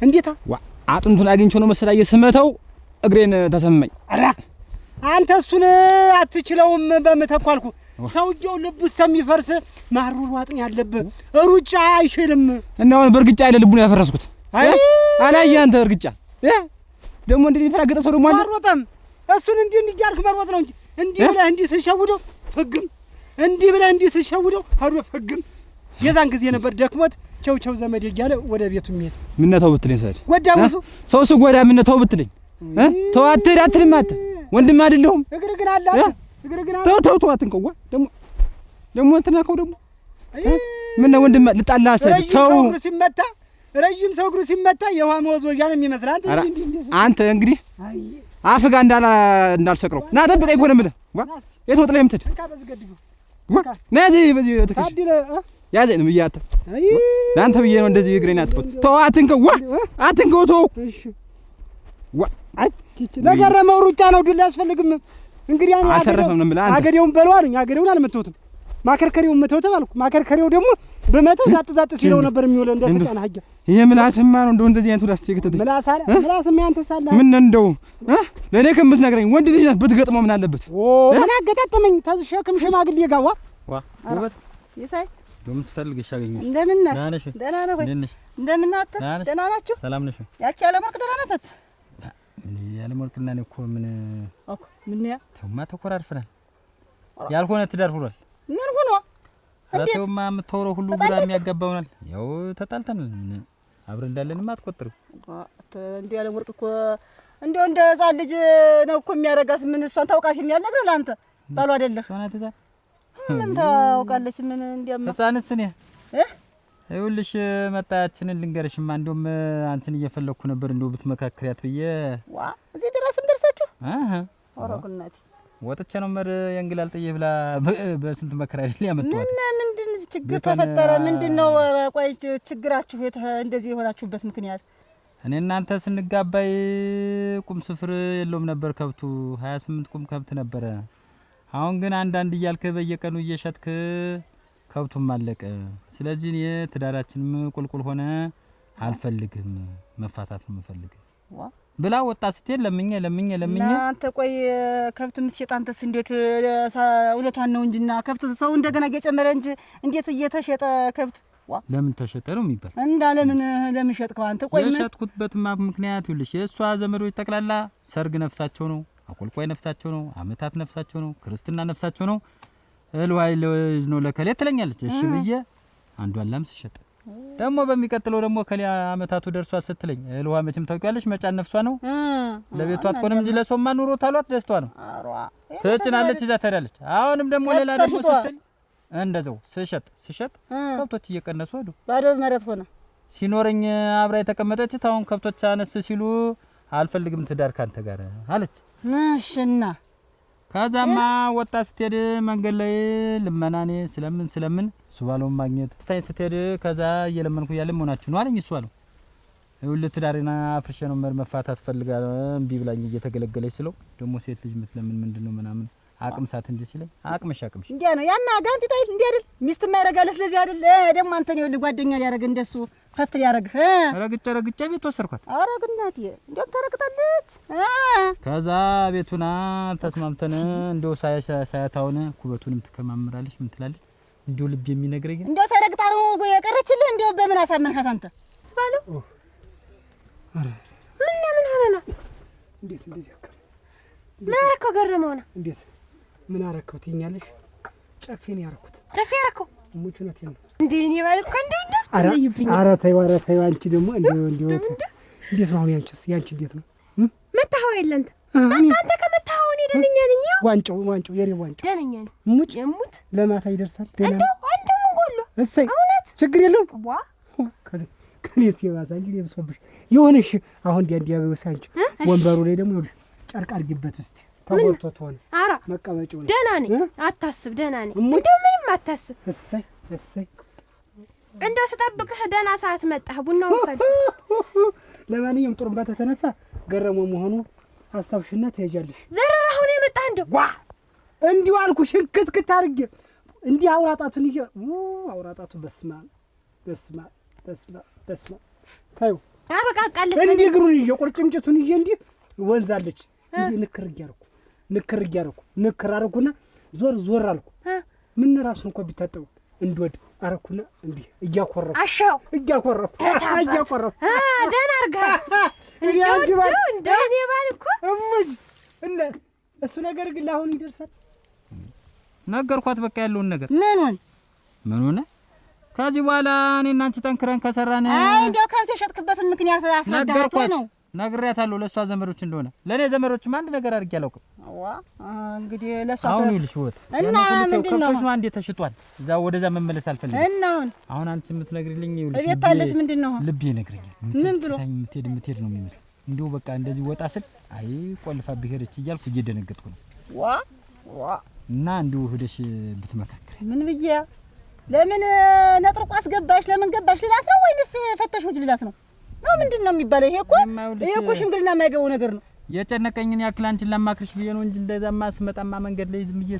እንዴታ አጥንቱን አግኝቼው ነው መሰላ እየስመተው እግሬን ተሰማኝ። አራ አንተ እሱን አትችለውም በመተኳልኩ ሰውየው ልቡ ሰሚፈርስ ማሩሩ አጥን ያለበት ሩጫ አይሽልም። እና አሁን በርግጫ አይደል ልቡን ያፈረስኩት። አላየህ አንተ እርግጫ ደግሞ እንዴት የተራገጠ ሰው ደግሞ አለ። አልሮጠም እሱን እንዲህ እያልክ መሮጥ ነው እንጂ እንዲህ ብለህ እንዲህ ስሸውደው ፍግም እንዲህ ብለህ እንዲህ ስሸውደው ሀዶ ፍግም። የዛን ጊዜ ነበር ደክሞት ቸው ዘመድ እያለ ወደ ቤቱ የሚሄድ። ምን ነው ተው ብትለኝ ሰድ ጎዳ ብዙ ሰው ስጎዳ ምን ነው ተው ብትለኝ ተው አትሄድ አትልም። አንተ ወንድም አይደለሁም። እግር ግን አለ እግር ግን አለ። ተው አትንቀው ደግሞ እንትናከው ደግሞ ምን ነው ወንድም ልጣላ ሰድ ተው። ረጅም ሰው እግሩ ሲመታ የውሃ መወዝወዣ ነው የሚመስል። አንተ እንግዲህ አፍጋ እንዳልሰቅረው ና ጠብቀኝ እኮ ነው የምልህ። የት ወጥ ላይ የምትሄድ ና በዚህ ትከሽ ያዘኝ ነው ብያለሁ። ለአንተ ብዬ ነው እንደዚህ እግሬን ያጥኩት። ተው አትንከው ተው። ለገረመው ሩጫ ነው ዱላ አያስፈልግም። እንግዲህ አልተረፈም ነው የምልህ። አንተ አገሬውን በለው አሉኝ። አገሬውን አልመተውትም። ማከርከሪውን መተው ተባልኩ። ማከርከሪው ደግሞ በመተው ዛጥ ሲለው ነበር የሚውለው እንደ ተጫና ሀያ። ይሄ ምላስማ ነው እንደው እንደዚህ አይነቱ ላስቲ ከተተ ምላስማ ያንተ ሳላ ምን እንደው ለኔ ከምትነግረኝ ወንድ ልጅ ናት ብትገጥመው ምን አለበት? ምን አገጣጠመኝ ተዝሸክም ሽማግሌ ጋዋ ውበት ይሳይ ደም ትፈልግሽ አገኘሽ። እንደምን ነህ? ደህና ነህ ወይ? እንደምን ናችሁ? ደህና ናችሁ? ሰላም ነሽ? ያቺ ያለመርቅ ደህና ናት? ያለመርቅና እኔ እኮ ምን ምን ያ ተውማ ተኮራርፈናል። ያልሆነ ትዳር ሁሏል። ምን ሆኖ አራተውማ የምታወራው ሁሉ ግራ የሚያጋባውናል። ያው ተጣልተናል። ምን አብረን እንዳለንማ አትቆጥሩ። እንዴ ያለመርቅ እኮ እንደው እንደ ሕፃን ልጅ ነው እኮ የሚያረጋት። ምን እሷን ታውቃሽኝ ያልነገር ለአንተ ባሉ አይደለህ ሷና ተዛ ምን ታውቃለች? ምን እንዲያማ ሕፃንስ እኔ ይኸውልሽ መጣያችንን ልንገርሽማ። እንደውም አንቺን እየፈለኩ ነበር እንደው ብትመካከሪያት ብዬ ዋ እዚህ ድረስም ደርሳችሁ ወራኩናቲ ወጥቼ ነው መር የእንግላል ጥዬ ብላ በስንት መከራ አይደል ያመጣው። ምንድን ችግር ተፈጠረ? ምንድነው? ቆይ ችግራችሁ እንደዚህ የሆናችሁበት ምክንያት? እኔ እናንተ ስንጋባይ ቁም ስፍር የለውም ነበር ከብቱ 28 ቁም ከብት ነበረ። አሁን ግን አንዳንድ እያልከ በየቀኑ እየሸጥክ ከብቱም አለቀ። ስለዚህ እኔ ትዳራችንም ቁልቁል ሆነ። አልፈልግም፣ መፋታት ነው የምፈልገው ብላ ወጣ ስትል ለምኜ አንተ ቆይ ከብት የምትሸጥ አንተስ እንዴት እውነቷን ነው እንጂና ከብት ሰው እንደገና እየጨመረ እንጂ እንዴት እየተሸጠ ከብት ለምን ተሸጠ ነው የሚባል? ለምን ሸጥከው አንተ? ቆይ የሸጥኩበት ምክንያት ይኸውልሽ የእሷ ዘመዶች ጠቅላላ ሰርግ ነፍሳቸው ነው፣ አቆልቋይ ነፍሳቸው ነው፣ አመታት ነፍሳቸው ነው፣ ክርስትና ነፍሳቸው ነው። እልዋይ ለዝ ነው ለከለ ትለኛለች። እሺ ብዬ አንዷን ላም ስሸጥ ደግሞ በሚቀጥለው ደግሞ ከሊያ አመታቱ ደርሷል ስትለኝ እህል ውሃ መቼም ታውቂያለሽ መጫን ነፍሷ ነው ለቤቷ አትቆንም እንጂ ለሶማ ኑሮ ታሏት ደስቷ ነው ትጭናለች እዛ ትሄዳለች አሁንም ደግሞ ሌላ ደግሞ ስትል እንደዛው ስሸጥ ከብቶች እየቀነሱ ሄዱ ባዶ መሬት ሆነ ሲኖረኝ አብራ የተቀመጠች ታውን ከብቶች አነስ ሲሉ አልፈልግም ትዳር ካንተ ጋር አለች ማሽና ከዛማ ወጣ ስትሄድ መንገድ ላይ ልመናኔ ስለምን ሱባለው ማግኘት ታይ ስትሄድ ከዛ እየለመንኩ ያለም ሆናችሁ ነው አለኝ እሱ አለው ይኸውልህ ትዳሬና አፍርሼ ነው መፋታት ፈልጋለሁ እምቢ ብላኝ እየተገለገለች ስለው ደግሞ ሴት ልጅ ምትለምን ምንድነው ምናምን አቅም ሳት እንጂ ሲለኝ አቅምሽ እንዴ ነው ያማ ጋንቲ ታይል እንዴ አይደል ሚስት ማይረጋለት ለዚህ አይደል ደግሞ አንተን ይኸውልህ ጓደኛ ሊያረግ እንደሱ ፈትል ያረግ ረግጬ ቤት ወሰርኳት አረግናት እንደም ተረግጣለች ከዛ ቤቱና ተስማምተን እንደው ሳያታውን ኩበቱንም ትከማምራለች ምን ትላለች እንደው ልብ የሚነግረኝ እንደው ተረግጣ ነው የቀረችልህ እንደው በምን አሳመንካት አንተ ስባለው ምን ሆነ ነው እንዴት እንደዚህ ምን አረከው ገረመው ነው እንዴት ምን አረከው ትኛለሽ ጨፌን ያረኩት ሙቹ ነው ትኝ እንዴ እኔ ባልኩ እንደው ተለይብኝ ኧረ ተይው አንቺ ደግሞ እንደው እንዴት ነው ያንቺ እንዴት ነው መታው አይለንተ አንተ ከመታው እኔ ደነኛ ነኝ ዋንጫው የሬ ዋንጫው ደነኛ ነኝ ሙጭ ለማታ ይደርሳል ደና አንተ ምን ጎሎ እሰይ ችግር የለውም ዋ ከኔስ ይባሳ እንጂ ለብሶብሽ ይሆንሽ አሁን ዲያዲያው ሳንቺ ወንበሩ ላይ ደግሞ ይኸውልሽ ጨርቅ አድርጊበት እስቲ ተወርቶት ሆነ አራ መቀመጫው ደህና ነኝ አታስብ ደህና ነኝ እንደው ምንም አታስብ እሰይ እንደው ስጠብቅህ ደህና ሰዓት መጣህ ቡናው ፈል ለማንኛውም ጥሩምባ ተተነፋ ገረሞ መሆኑ አስታውሽና ትሄጃለሽ ዘራራሁ ነው የመጣህ እንደው ዋ እንዲው አልኩሽ እንክትክት አድርጌ እንዲህ አውራጣቱን ይዤ አውራጣቱ በስማ ታዩ አበቃቃለህ እንዲህ እግሩን ይዤ ቁርጭምጭቱን ይዤ እንዲህ ወንዛለች እንዲህ ንክር እያረኩ ንክር አረኩና ዞር አልኩ ምን ራሱን እንኳን ቢታጠቡ እንድወድ አረኩና እንዲህ እያኮረፉ ደህና አድርገህ እንደው እኔ ባልኩ እሙጅ እሱ ነገር ግን ለአሁን ይደርሳል ነገርኳት በቃ ያለውን ነገር ምን ሆነ ከዚህ በኋላ እኔና አንቺ ጠንክረን ከሰራን እንደው ከብት የሸጥክበትን ምክንያት አስረዳሃት ነው ነግሬያታለሁ ለሷ ዘመዶች እንደሆነ ለኔ ዘመዶችም አንድ ነገር አድርጌ አላውቅም እንግዲህ ለሷ አሁን ይልሽ ወጥ እና ምንድነው ከብቶች አንዴ ተሽጧል እዛ ወደዛ መመለስ አልፈልግም እና አሁን አንቺ የምትነግሪልኝ ይልሽ እቤት ታለሽ ምንድነው ልብ ይነግረኛል ምን ብሎ የምትሄድ ነው የሚመስል እንዲሁ በቃ እንደዚህ ወጣ ስል አይ ቆልፋ ቢሄድች እያልኩ እየደነገጥኩ ነው ዋ እና እንዲሁ ሄደሽ ብትመካከሪ ምን ብዬ ለምን ነጥርቆ አስገባሽ ለምን ገባሽ ልላት ነው ወይንስ ፈተሽውጅ ልላት ነው ምንድነው የሚባለው ይሄ እኮ ሽምግልና የማይገባው ነገር ነው የጨነቀኝን ያክል አንቺን ለማክርሽ ብዬ ነው እንጂ እንደዛማ ስመጣማ መንገድ ላይ ዝም ብዬ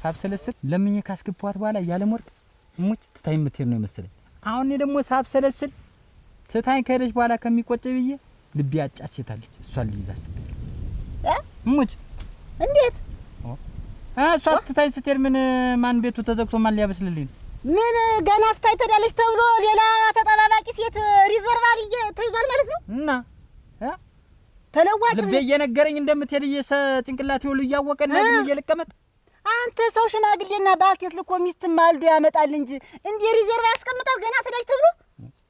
ሳብሰለስል ለምን ካስገባኋት በኋላ ያለም ወርቅ ሙጭ ትታይ የምትሄድ ነው የመሰለኝ አሁን እኔ ደግሞ ሳብሰለስል ትታይ ከሄደች በኋላ ከሚቆጭ ብዬ ልቤ አጫት ሴታለች እሷን ልይዛስ ሙጭ እንዴት እሷ ትታይ ስትሄድ ምን ማን ቤቱ ተዘግቶ ማን ሊያበስልልኝ ምን ገና ፍታይ ተዳለች ተብሎ ሌላ ተጠባባቂ ሴት ሪዘርቫል ተይዟል ማለት ነው እና ተለዋጭ ልቤ እየነገረኝ እንደምትሄድ ጭንቅላቴ ሁሉ እያወቀ እንደዚህ እየለቀመጥ አንተ ሰው ሽማግሌና ባልቴት ልኮ ሚስት ማልዶ ያመጣል እንጂ እንዴ ሪዘርቭ ያስቀምጣል ገና ተዳጅ ተብሎ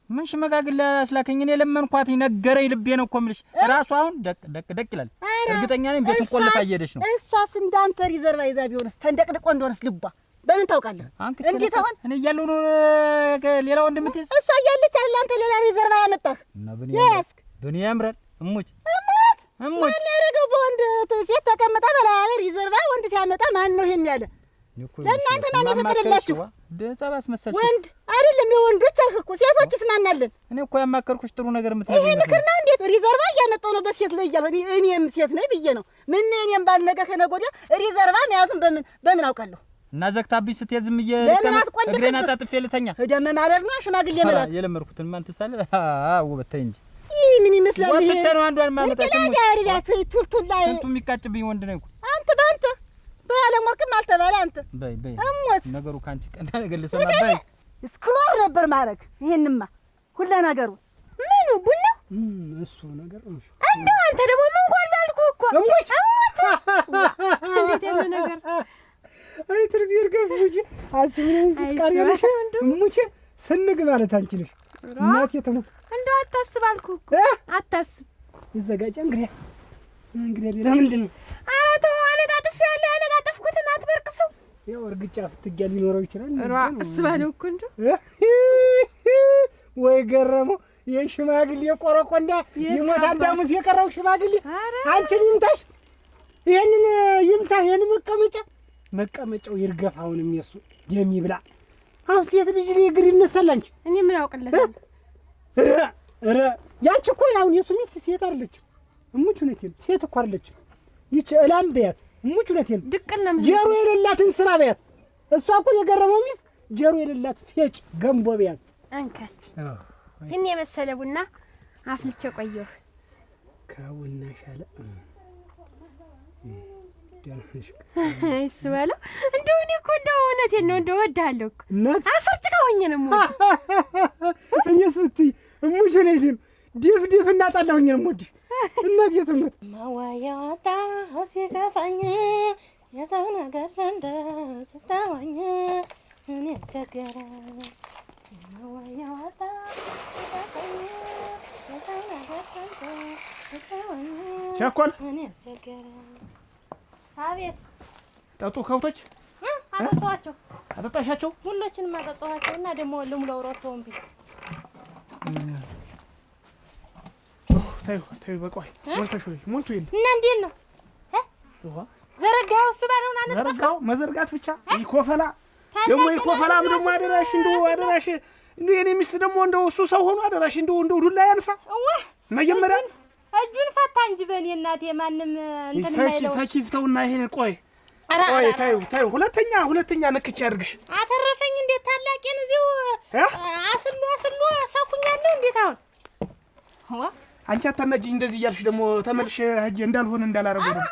ምን ሽማግሌ አስላከኝ እኔ ለመንኳት ነገረኝ ልቤ ነው እኮ የምልሽ ራሱ አሁን ደቅ ይላል እርግጠኛ ነኝ ቤቱን ቆልፋ እየሄደች ነው እሷስ እንዳንተ ሪዘርቭ ይዛ ቢሆንስ ተንደቅድቆ እንደሆነስ ልቧ በምን ታውቃለህ እንዴት አሁን እኔ እያለሁ ነው ሌላ ወንድ የምትይዝ እሷ እያለች አይደል አንተ ሌላ ሪዘርቭ ያመጣህ ያስክ በኔ ያምራል እሙጭ ማን ያደረገው በወንድ ሴት ተቀምጣ በላ ሪዘርቭ ወንድ ሲያመጣ ማን ነው ይሄን ያለ ለእናንተ ማን ይፈቅድላችሁ ደጻባ አስመሰልሽ ወንድ አይደለም የወንዶች አልክ እኮ ሴቶችስ ማን አለን እኔ እኮ ያማከርኩሽ ጥሩ ነገር የምትነግሪኝ ይሄ ምክር ነው እንዴት ሪዘርቭ እያመጣው ነው በሴት ላይ እያለ እኔም ሴት ነኝ ብዬ ነው ምን እኔም ባልነገ ከነገ ወዲያ ሪዘርቭ መያዙን በምን አውቃለሁ እና ዘግታብኝ ስትሄድ ዝም እግሬን አጣጥፌ ልተኛ ደም ማለት ነው ሽማግሌ መላክ የለመርኩትን ማን ትሳለ ውበታይ እንጂ ይሄ ምን ይመስላል ይሄ ወጥቼ ነው አንዷን ማመጣችሁ ቱልቱላ ስንቱ የሚቃጭብኝ ወንድ ነው እኮ አንተ በአለም ወርቅም አልተባለ አንተ በይ እሞት ነገሩ ካንቺ ቀና ነገር ልሰማ በይ እስክሎር ነበር ማረግ ይሄንማ ሁላ ነገሩ ምኑ ቡና እሱ ነገር ነው እንደው አንተ ደግሞ ምን ጎል አልኩህ እኮ እሞት እንዴት ያለ ነገር አይ ትርዚር ገቡጂ አልኩ ምን ይስቃሪያለሽ ሙቼ ስንግ ማለት አንቺ ነሽ። እናቴ ተሞት እንደው አታስብ አልኩህ እኮ አታስብ። ይዘጋጃ እንግዲህ ሌላ ምንድን ነው? ኧረ ተው አለጣጥፌዋለሁ። ያለጣጠፍኩትን አትበርክሰው። ያው እርግጫ ፍትጊያ ሊኖረው ይችላል። አስባለሁ እኮ እንደው ወይ ገረመው የሽማግሌ ቆረቆንዳ ይሞታ እንዳሙስ የቀረው ሽማግሌ አንቺን ይምታሽ። ይሄንን ይምታ። ይሄን መቀመጫው ይርገፋውንም የሱ የሚብላ አሁን ሴት ልጅ እግር ይነሳል። አንቺ እኔ ምን አውቅለታለሁ? ያቺ እኮ አሁን የሱ ሚስት ሴት አይደለችም። እሙች እውነቴን ሴት እኮ አይደለችም። ይቺ እላም በያት እሙች እውነቴን ድቅል ነው ጀሮ የሌላትን ስራ በያት። እሷ እኮ የገረመው ሚስት ጀሮ የሌላት ፌጭ ገንቦ በያት። አንካስቲ ይሄን የመሰለ ቡና አፍልቼ ቆየሁ። ከቡና ሻለ ደህናሽ እሱ ባለው እንደው እኔ እኮ እንደው እውነቴን ነው እንደው እወድሃለሁ እኮ እናት አፈርጭ ከሆኜ ነው የምወድህ። እኔስ ብትይ እሙሽ ነሽን ድፍ እናጣላሁኝ ነው የምወድሽ እናት የትሙት ማዋያታ ሆሴ ከፋኝ የሰው ነገር ሰምተ ስታዋኝ እኔ አስቸገረ ማዋያታ ከፋኝ የሰው ነገር ሰምተ ስታዋኝ ቸኮል እኔ አስቸገረ። አቤት ጠጡ ከብቶች አጠጣኋቸው። አጠጣሻቸው? ሁሎችንም አጠጣኋቸው እና ደግሞ ልሙላው ሮቶውን ቢል ታዩ በቃ ሞልቶ የለ እና እንዴት ነው ዘረጋው? እሱ ባለውን አነጠፈ። ዘረጋው መዘርጋት ብቻ ይኮፈላ ደግሞ ይኮፈላም ደግሞ አደራሽ እንደው የኔ ሚስት ደግሞ እንደው እሱ ሰው ሆኖ አደራሽ እንደው ዱላ ያንሳ መጀመሪያ እጁን ፈታ እንጂ በእኔ እናቴ ማንም እንትን የማይለው ፈቺፍተውና ይሄን ቆይ ታዩ ሁለተኛ ንክች ያድርግሽ። አተረፈኝ እንዴት ታላቂን እዚሁ አስሉ ሳኩኛለሁ። እንዴት አሁን አንቺ አታናጂኝ እንደዚህ እያልሽ ደግሞ ተመልሽ ሂጅ እንዳልሆነ እንዳላረገው ነው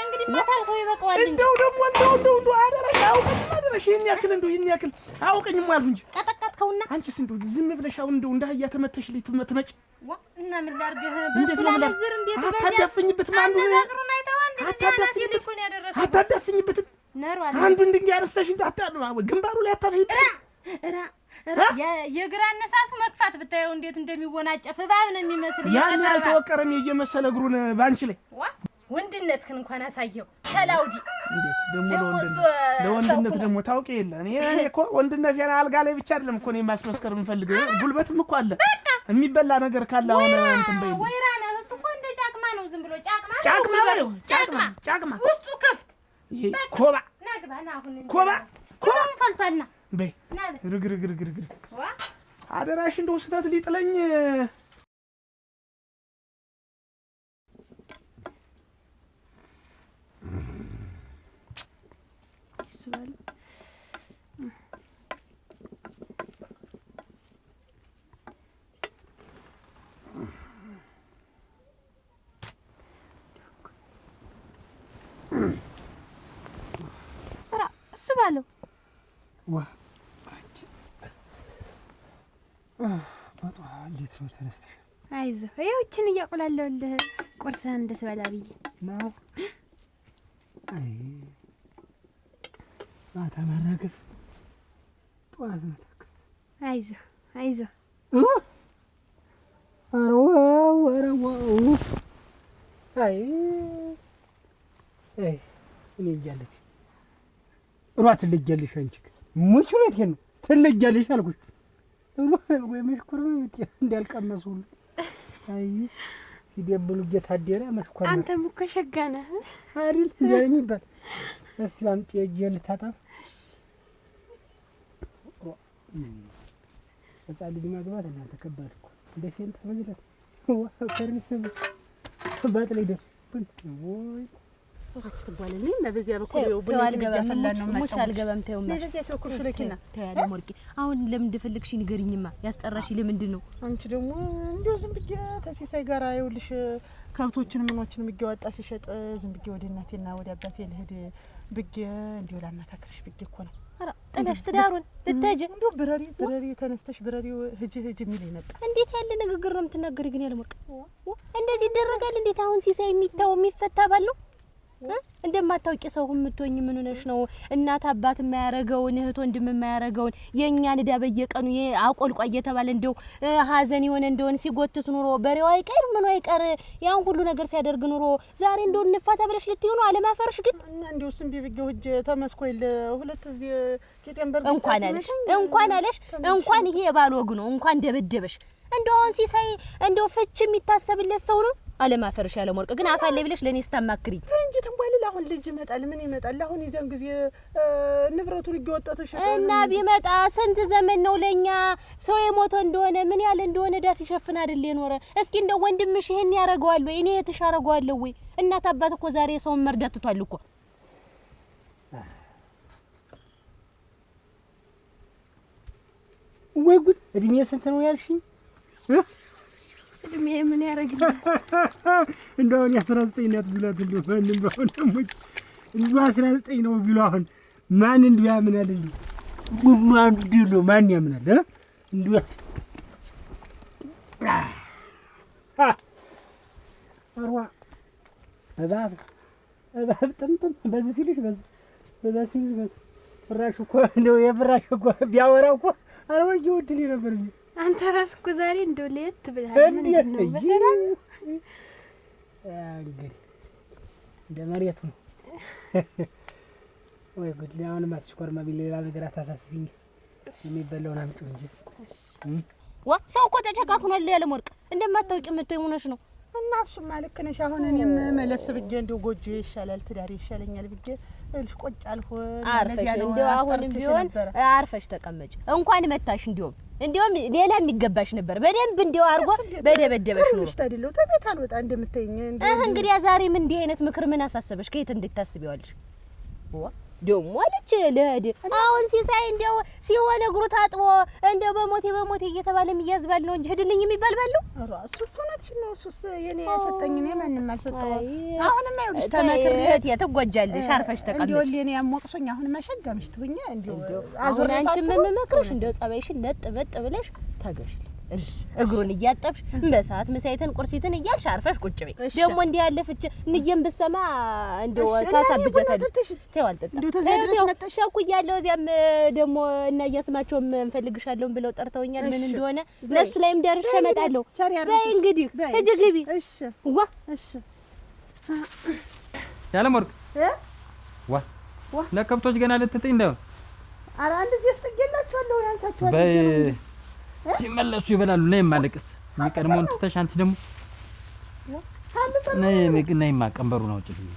እንግዲህ ማታልከው ይበቃዋል እንጂ እንደው ደግሞ እንደው አደረሽ ይሄን ያክል አውቀኝም አልሁ እንጂ ቀጠቀጥከውና አንቺስ እንደው ዝም ብለሽ አሁን እንደው እንዳህያ ተመተሽ ልትመጭ እና ምን ላርገህ በሱ ላለዝር እንዴት በዚያ አታዳፍኝበት ማን ነው አነዛዝሩን አይተው እንደዚህ አናት ይልኩን ያደረሰው አታዳፍኝበት ነሩ አለ አንዱን ድንጋይ አነስተሽ እንዳታሉ ግንባሩ ላይ አታፈይበት የግራ አነሳሱ መክፋት ብታየው እንዴት እንደሚወናጨፍ እባብ ነው የሚመስል ያን ያልተወቀረም የመሰለ እግሩን ባንቺ ላይ ወንድነትህን እንኳን አሳየው ሸላውዲ እንዴት ደግሞ ለወንድነት ደግሞ ታውቂ የለ እኔ እኮ ወንድነት ያና አልጋ ላይ ብቻ አይደለም እኮ ነው ማስመስከር የምፈልገው ጉልበትም እኮ አለ የሚበላ ነገር ካለ አሁን እንትን በይ ወይራ ነው እሱ እኮ እንደ ጫቅማ ነው ዝም ብሎ ጫቅማ ውስጡ ክፍት ይሄ ኮባ ናግባና አሁን ኮባ ፈልቷልና በይ ግርግር አደራሽ እንደው ስህተት ሊጥለኝ ይስባል እሱባለሁ እንዴት ነው ተነስተሽ? አይዞህ ይኸውችን እያቆላለሁልህ ቁርስህን እንድትበላ ብዬ ነው። አይ ማታ ማራገፍ ጠዋት መተካት። አይዞህ አይ እኔ እያለች ሯት ልጅልሽ አንቺ ሙች እውነቴን ነው ትልጃለሽ አልኩሽ። ወይ መሽኮር ነው እንዳልቀመሱ ሁሉ አይ ሲደብሉ እየታደረ መሽኮር ነው። አንተም እኮ ሸጋ ነህ አይደል እንዴ የሚባል እስቲ አምጪ እጄን ልታጠብ። ህፃን ልጅ ማግባት እናንተ ከባድ እኮ እንደ ፌንት መዝለት ሰርቪስ ባጥላይ ደስ ወይ አትባልልኝ በዚያ በኩል ቡና እየፈላን ነው ሙሽ አልገባም። ተይው ማለት በዚያ ሸኩር ስለኪና ተያለ ሞርቂ አሁን ለምን እንደፈለግሽ ንገሪኝማ። ያስጠራሽ ለምንድን ነው? አንቺ ደግሞ እንደው ዝም ብዬ ተሲሳይ ጋር ይኸውልሽ ከብቶችን ምኖችን እየወጣ ሲሸጥ ዝም ብዬ ወደ እናቴና ወደ አባቴ ልሄድ ብዬ እንዲሁ ላናካክርሽ ብዬ እኮ ነው። ኧረ ጥለሽ ትዳሩን ልትሄጂ እንደው ብረሪ ተነስተሽ ብረሪው ሂጂ የሚል ይመጣ። እንዴት ያለ ንግግር ነው የምትናገሪ ግን? ያለ ሞርቂ እንደዚህ ይደረጋል? እንዴት አሁን ሲሳይ የሚታው የሚፈታ ባለው እንደማታውቂ ሰው የምትሆኝ ምን ሆነሽ ነው? እናት አባት የማያረገውን እህት ወንድም የማያረገውን የእኛን ዕዳ በየቀኑ አቆልቋ እየተባለ እንደው ሀዘን የሆነ እንደሆነ ሲጎትት ኑሮ በሬው አይቀር ምኑ አይቀር ያን ሁሉ ነገር ሲያደርግ ኑሮ ዛሬ እንደው እንፋታ ብለሽ ልትይው ነው አለማፈርሽ ግን እና እንደው ስም ቢብገው እጅ ተመስኮይል ሁለት ጊዜ ቄጤም በር እንኳን አለሽ እንኳን ይሄ የባል ወግ ነው እንኳን ደበደበሽ እንደው አሁን ሲሳይ እንደው ፍች የሚታሰብለት ሰው ነው አለማፈርሽ ያለ ወርቅ ግን አፋለ ብለሽ ለኔ ስታማክሪ እንጂ ተንቧል አሁን ልጅ ይመጣል ምን ይመጣል አሁን ይዘን ጊዜ ንብረቱን ይገወጣተሽ እና ቢመጣ ስንት ዘመን ነው ለኛ ሰው የሞተ እንደሆነ ምን ያለ እንደሆነ ዳስ ይሸፍን አይደል የኖረ እስኪ እንደው ወንድምሽ ይሄን ያረጋዋል ወይ እኔ የተሻረጋዋለሁ ወይ እናት አባት እኮ ዛሬ ሰውን መርዳት ትቷል እኮ ወይ ጉድ እድሜ ስንት ነው ያልሽኝ እድሜ ምን ያረግልኝ እንደው 19 ናት ብላት እንደው ማንም ባሁን ደግሞ እንደው 19 ነው ቢሉ አሁን ማን እንደው ያምናል እንደው ማን እንደው ማን ያምናል እንደው አርዋ እባብ ጥምጥም በዚህ ሲልሽ በዛ ሲልሽ በዚህ ፍራሽ እኮ እንደው የፍራሽ እኮ ቢያወራው እኮ አረወጅ ወድሊ ነበር እንዴ አንተ ራስህ እኮ ዛሬ እንደው ለየት ብለሃል ነው በሰላም እንግዲህ እንደ መሬቱ ነው ወይ ጉድ አሁን ማትሽኮርማ ቢሌላ ነገር አታሳስቢኝ የሚበላውን አምጪው እንጂ ዋ ሰው እኮ ተጨቃኩናል ያለ ወርቅ እንደማታውቂ የምትሆኝ ሆነሽ ነው እና እሱማ ልክ ነሽ አሁን እኔም መለስ ብዬ እንደው ጎጆ ይሻላል ትዳር ይሻለኛል ብዬ እልሽ ቆጭ አልሆን ለዚያ ነው እንደው አሁንም ቢሆን አርፈሽ ተቀመጭ እንኳን መታሽ እንዲያውም ሌላ የሚገባሽ ነበር በደንብ እንዲያው አርጎ በደበደበሽ ነው ታዲለው ተቤት አልወጣ እንደምትይኝ እንግዲህ ዛሬም እንዲህ አይነት ምክር ምን አሳሰበሽ ከየት እንድታስቢዋለሽ ዋ ደሞ አለች ለሄድ አሁን ሲሳይ እንደው ሲሆነ እግሩ ታጥቦ እንደው በሞቴ እየተባለ የሚያዝባል ነው እንጂ ሄድልኝ የሚባል ባለው ራሱ እሱነት ነው እሱስ የኔ ያሰጠኝ እኔ ማንንም አልሰጠው አሁንም አይውልሽ ተመክሬ እህት ትጎጃለሽ አርፈሽ ተቀመጭ እንደው ለኔ ያሞቅሶኝ አሁን ማሸጋምሽ ትሁኛ እንደው አዙር አንቺ መመክርሽ እንደው ጸባይሽን ለጥ ብለሽ ታገሽል እግሩን እያጠብሽ በሰዓት መሳይተን ቁርሲትን እያልሽ አርፈሽ ቁጭ በይ ደግሞ እንዲህ ያለፍች ንየም ብሰማ እንደው ታሳብጀታለሽ ተዋልጠጣ እንደው ተዘድረስ መጣሽ ሻኩያለሁ እዚያም ደግሞ እና እያስማቸውም እንፈልግሻለሁ ብለው ጠርተውኛል ምን እንደሆነ ለሱ ላይም ደርሼ እመጣለሁ በይ እንግዲህ እጅ ግቢ እሺ ዋ እሺ ያለም ወርቅ ዋ ለከብቶች ገና ልትጥኝ እንደው ኧረ አንድ ጊዜ አስጠግላችኋለሁ ያንሳችኋለሁ በይ ሲመለሱ ይበላሉ ነይ ማለቅስ የሚቀድመውን ትተሽ አንቺ ደግሞ ነይ ማቀንበሩ ነው ጭልኝ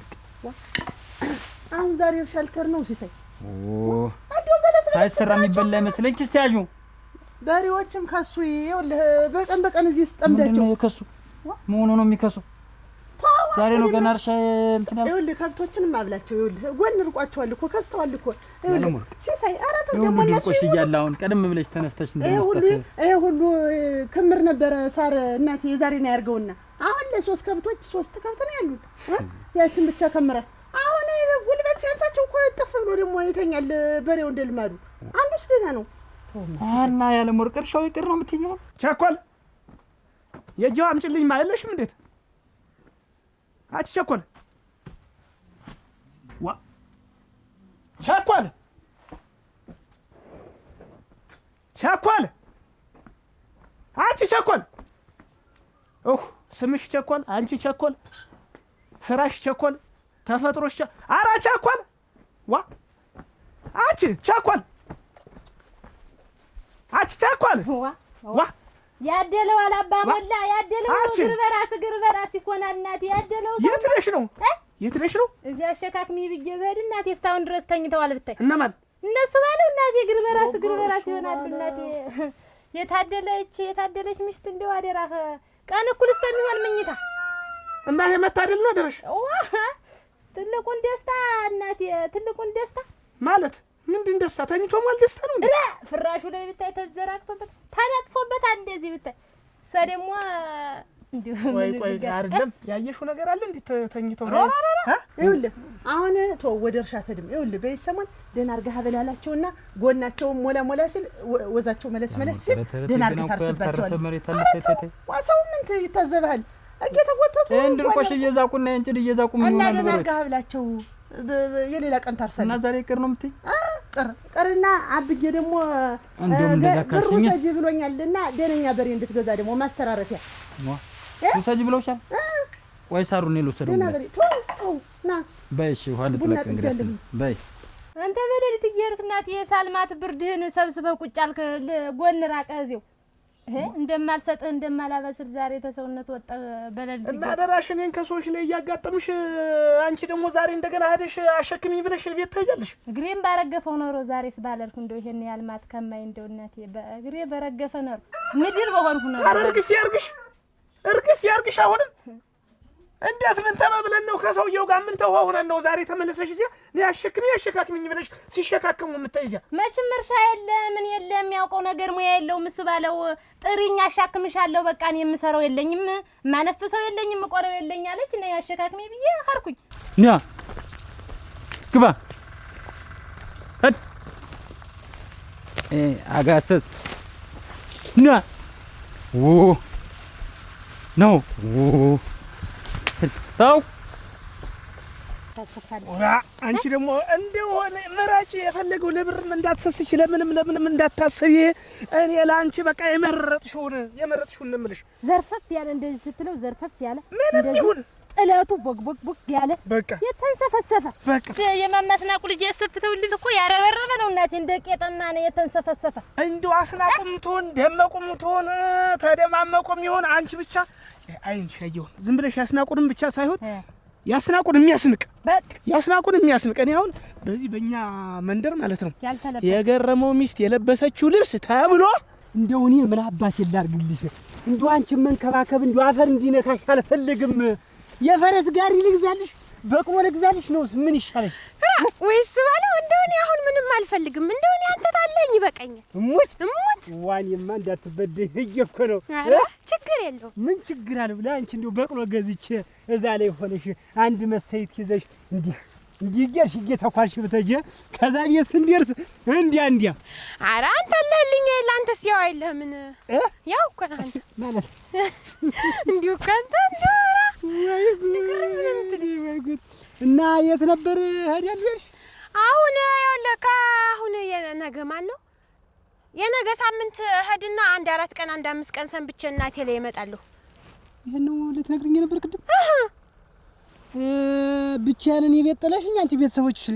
አሁን ዛሬ ሸልተር ነው ሲሳይ ሳይሰራ የሚበላ ይመስለኝ እስቲ ያዡ በሬዎችም ከሱ ይኸውልህ በቀን እዚህ ስጠምዳቸው ነው ከሱ ምን ነው የሚከሱ ዛሬ ነው ገና እርሻ እንትና ይኸውልህ ከብቶችንም አብላቸው ይኸውልህ ጎን ርቋቸዋል እኮ ከስተዋል እኮ ይኸውልህ ሲሳይ አራቱ ደግሞ እነሱ ቆሽ ይያል አሁን ቀደም ብለሽ ተነስተሽ እንደምትስተት ይሄ ሁሉ ክምር ነበረ ሳር እናቴ የዛሬ ነው ያርገውና አሁን ለሶስት ከብቶች ሶስት ከብት ነው ያሉት ያችን ብቻ ከምረ አሁን ጉልበት ሲያንሳቸው እኮ ጥፍ ብሎ ደግሞ ይተኛል በሬው እንደልማዱ አንዱስ ደህና ነው እና ያለ ወርቅ እርሻው ይቅር ነው የምትይው ቸኮል የጆ አምጪልኝ ማለሽም እንዴት አትቸኮል ዋ ቸኮል አንቺ ቸኮል ስምሽ ቸኮል አንቺ ቸኮል ስራሽ ቸኮል ተፈጥሮሽ አራ ቸኮል ዋ አንቺ ቸኮል ዋ ያደለው አላባ ሞላ ያደለው ግር በራስ ይኮናል እናቴ ያደለው የት ነሽ ነው እዚያ አሸካክሚ ብዬ በሄድ እናቴ እስካሁን ድረስ ተኝተዋል ብታይ እነማን እነሱ ባለው እናቴ ግር በራስ ይሆናል እናቴ የታደለች ምሽት እንደው አደራህ ቀን እኩል እስከሚሆን ምኝታ እና ይሄ መታደል ነው አደረሽ ትልቁን ደስታ እናቴ ትልቁን ደስታ ማለት ምንድን ደስታ ተኝቶ ማለት ደስታ ነው እንዴ ፍራሹ ላይ ብታይ ተዘራክቶበት ታናጥፎበት እንደዚህ ብታይ እሷ ደግሞ እንዴ ቆይ አይደለም ያየሽው ነገር አለ እንዴ ተኝተው ነው ይኸውልህ አሁን ወደ እርሻ ተድም ይኸውልህ በይሰማን ደህና አርጋህ በላላቸውና ጎናቸው ሞላ ሲል ወዛቸው መለስ ሲል ደህና አርጋህ ታርስባቸዋለህ ዋሳው ምን ይታዘባል እየተጎተቱ እንድርቆሽ እየዛቁና እንጭድ እየዛቁ ምን እና ሆነ ደናጋ ብላቸው የሌላ ቀን ታርሰን እና ዛሬ ቅር ነው የምትይ? ቅርና አብዬ ደግሞ እንደውም እንደዛ ካልሽኝ ሰጂ ብሎኛልና ደነኛ በሬ እንድትገዛ ደግሞ ማስተራረፊያ ሰጂ ብለውሻል ወይ? ሳሩን ልወሰደው ደና በሬ ና በይሽ ውሃ ልጥለቅ እንግዲህ በይ አንተ በሌሊት እየሄድክ እናት የሳልማት ብርድህን ሰብስበህ ቁጭ አልክ። ጎን ራቀህ እዚያው እንደማልሰጥህ እንደማላበስል ዛሬ ተሰውነት ወጣ በሌሊት እና አደራሽ እኔን ከሰዎች ላይ እያጋጠምሽ አንቺ ደግሞ ዛሬ እንደገና ሄደሽ አሸክሚ ብለሽ ቤት ትሄጃለሽ። እግሬን ባረገፈው ኖሮ ዛሬስ ባለርኩ እንደው ይሄን ያልማት ከማይ እንደው እናቴ በእግሬ በረገፈ ኖሮ ምድር በሆንኩ ኖሮ። እርግፍ ያርግሽ አሁንም እንዴት ምን ተባብለን ነው ከሰውየው ጋር ምን ተዋውነን ነው ዛሬ ተመለሰሽ እዚያ አሸካክሚኝ ብለሽ ሲሸካከሙ የምትይዚያ? መቼም እርሻ የለ ምን የለ የሚያውቀው ነገር ሙያ የለውም እሱ ባለው ጥሪኝ አሻክምሻለሁ በቃ እኔ የምሰራው የለኝም ማነፍሰው የለኝም ቆረው የለኝ አለች እና ያሸካክሚ ብዬ ሀርኩኝ ኛ ግባ አጋሰስ ና ነው ታው ኦራ አንቺ ደግሞ እንደሆነ መራጭ የፈለገው ለብርም እንዳትሰስሽ ለምንም እንዳታሰቢ እኔ ላንቺ በቃ የመረጥሽውን እንምልሽ ዘርፈፍ ያለ እንደዚህ ስትለው ዘርፈፍ ያለ ምንም ይሁን ጥለቱ ቦግ ያለ በቃ የተንሰፈሰፈ በቃ የማማስናቁ ልጅ ያሰፍተውልህ እኮ ያረበረበ ነው እናቴ እንደ ቄጠማ ነው የተንሰፈሰፈ እንደው አስናቁም ትሆን ደመቁም ትሆን ተደማመቁም ይሆን አንቺ ብቻ አይንሽ ያየው ዝም ብለሽ ያስናቁንም ብቻ ሳይሆን ያስናቁን የሚያስንቅ እኔ አሁን በዚህ በእኛ መንደር ማለት ነው የገረመው ሚስት የለበሰችው ልብስ ተብሎ እንደው እኔ ምን አባቴ ላድርግልሽ? እንደው አንቺን መንከባከብ እንደው አፈር እንዲነካሽ አልፈልግም። የፈረስ ጋሪ ልግዛልሽ በቅሎ ልግዛልሽ ነውስ ምን ይሻለኝ? ወይስ ባለው እንደው እኔ አሁን ምንም አልፈልግም። እንደው እኔ አንተ ታለኝ ይበቃኛል። እሙት ዋኔማ እንዳትበደይ እየኮ ነው። ችግር የለው ምን ችግር አለ ብለህ አንቺ እንደው በቅሎ ገዝቼ እዛ ላይ ሆነሽ አንድ መሰይት ይዘሽ እንዲህ እየርሽ እየተኳልሽ ብተጀ ከዛ ቤት ስንደርስ እንዲያ ኧረ አንተ አለህልኝ ለአንተስ ያው አይደለህምን ያው እኮ ነህ አንተ ማለት እንዲሁ ካንተ እና የት ነበር ሄዳልሽ? አሁን ያለካ አሁን የነገ ማን ነው የነገ ሳምንት ሄድና አንድ 4 ቀን አንድ 5 ቀን ሰንብቼ እናቴ ላይ እመጣለሁ። ይሄን ነው ልትነግሪኝ ነበር ቅድም? ብቻዬን የቤት ጥለሽኝ አንቺ ቤተሰቦችሽ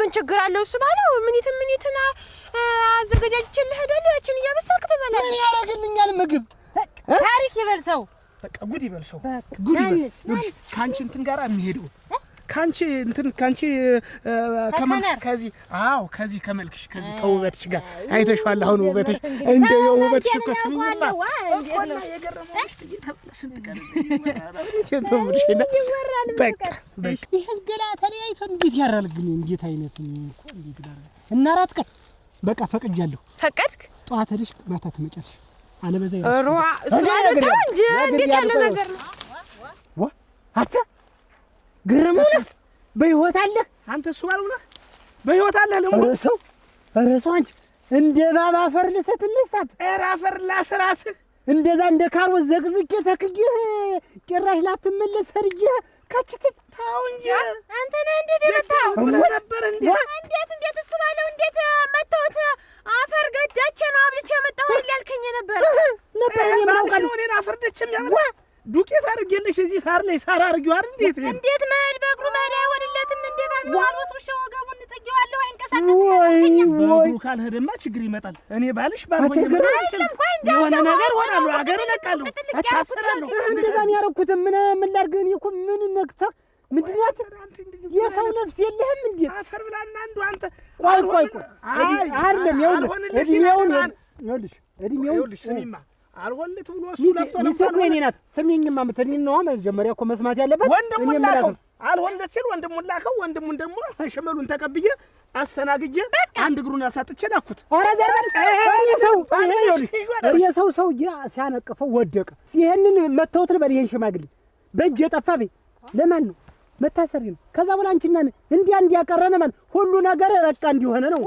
ምን ችግር አለው? እሱ ባለው ምኒትና አዘጋጃጅቼልህ ሄዳለሁ። ያችን እያበሰልክ ትበላለህ። ምን ያደርግልኛል ምግብ? ታሪክ ይበልሰው በቃ ጉድ ይበልሰው ጉድ ይበል ካንቺ እንትን ጋር የሚሄደው ካንቺ ከዚህ ከዚህ ከመልክሽ ከዚህ ከውበትሽ ጋር አይተሽዋል። አሁን ውበትሽ እንደ የውበትሽ እኮ ስሚኝማ እኮና የገረመሽ ስንት ቀን በቃ ይሄን ገላ ተለያይቶ እንዴት ያራል ግን እንዴት አይነት እንዴት ጋር እና 4 ቀን በቃ ፈቅጃለሁ። ፈቀድክ? ጠዋት ሄደሽ ማታ ትመጫለሽ። አለበዛ ሩዋ እሱ ማለት እንጂ እንዴት ያለ ነገር ነው? አታ ገረመው በህይወት አለ አንተ እሱ ባልሆነ በህይወት አለ ለምን ረሰው አንቺ እንደ ባባ አፈር ልሰትልሳት አፈር ላስራስህ እንደዛ እንደ ካሮት ዘቅዝቄ ተክዬ ጭራሽ ላትመለስ ሰርጄ ካችት ታው እንጂ አንተ ነህ እንዴት የመጣው ነበር እንዴት እሱ ባለው እንዴት መጣሁት አፈር ገዳቼ ነው አብልቼ መጣሁ ያልከኝ ነበር የማውቀው እኔን አፈር ደቼ የሚያመጣ ዱቄት አድርጌልሽ እዚህ ሳር ላይ ሳር አድርጊው አይደል? እንዴት መሄድ በእግሩ መሄድ አይሆንለትም። እንዴ ባልዋስ ውሻው ወገቡን ጥጌዋለሁ አይንቀሳቀስም። በእግሩ ካልሄደማ ችግር ይመጣል። እኔ ባልሽ ባልሆነ የሆነ ነገር ሆናለሁ። አገር እለቃለሁ፣ እታሰራለሁ። እንደዛ ነው ያደረኩት። ምን ላድርግ? እኔ እኮ ምን ነክተህ ምንድን ነው የሰው ነፍስ የለህም እንዴ? አፈር ብላና አንዱ አንተ ቆይ አይደለም ይኸውልሽ ስሚማ አልወልት ብሎ እሱ ለፍቶ ነው ሚስት እኔ ናት። ስሚኝማ ምትልኝ ነው መጀመሪያ እኮ መስማት ያለበት ወንድሙን ላከው። አልወልት ሲል ወንድሙን ላከው። ወንድሙን ደግሞ ሸመሉን ተቀብዬ አስተናግጄ አንድ እግሩን አሳጥቼ ላኩት። ኧረ ዘርበል የሰው ሲያነቅፈው ወደቀ። ይሄንን መተውት ልበል። ይሄን ሽማግሌ በእጅ የጠፋ ቤ ለማን ነው መታሰሪ ነው። ከዛ በኋላ አንቺና እንዲያቀረነ ማን ሁሉ ነገር በቃ እንዲሆነ ነው።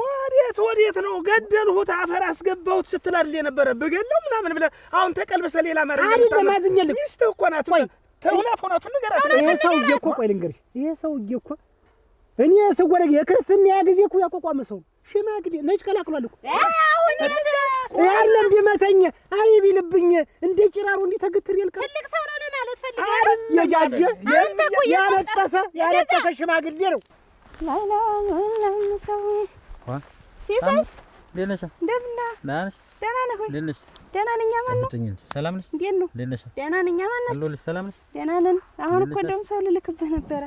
ወዴት ነው ገደልሁት አፈር አስገባሁት ስትላል የነበረ በገለው ምናምን ብለህ አሁን ተቀልበሰ ሌላ ማረግ አይደለም። አዝኘልህ ሚስትህ እኮ ናት። እውነቱን ንገራት። ይሄ ሰውዬ እኮ ቆይ ልንገርሽ፣ ይሄ ሰውዬ እኮ እኔ ስወረግ የክርስትና ጊዜ እኮ ያቋቋመ ሰው ሽማግሌ ነጭ ቀላቅሏል እኮ። አሁን ያለም ቢመተኝ አይ ቢልብኝ እንደ ጭራሩ እንዲህ ተግትር ይልካ ትልቅ ሰው ነው ለማለት ፈልገህ የጃጀ ያለጠሰ ሽማግሌ ነው። ላላ ሰው ሲሳይ እንደምን ነህ? ደህና ነህ ወይ? ደህና ነኝ። ማን ነው? ሰላም ነሽ? እንዴት ነው? ደህና ነኝ። ማን ነው? አለሁልሽ። ሰላም ነሽ? ደህና ነን። አሁን እኮ እንደውም ሰው ልልክብህ ነበረ።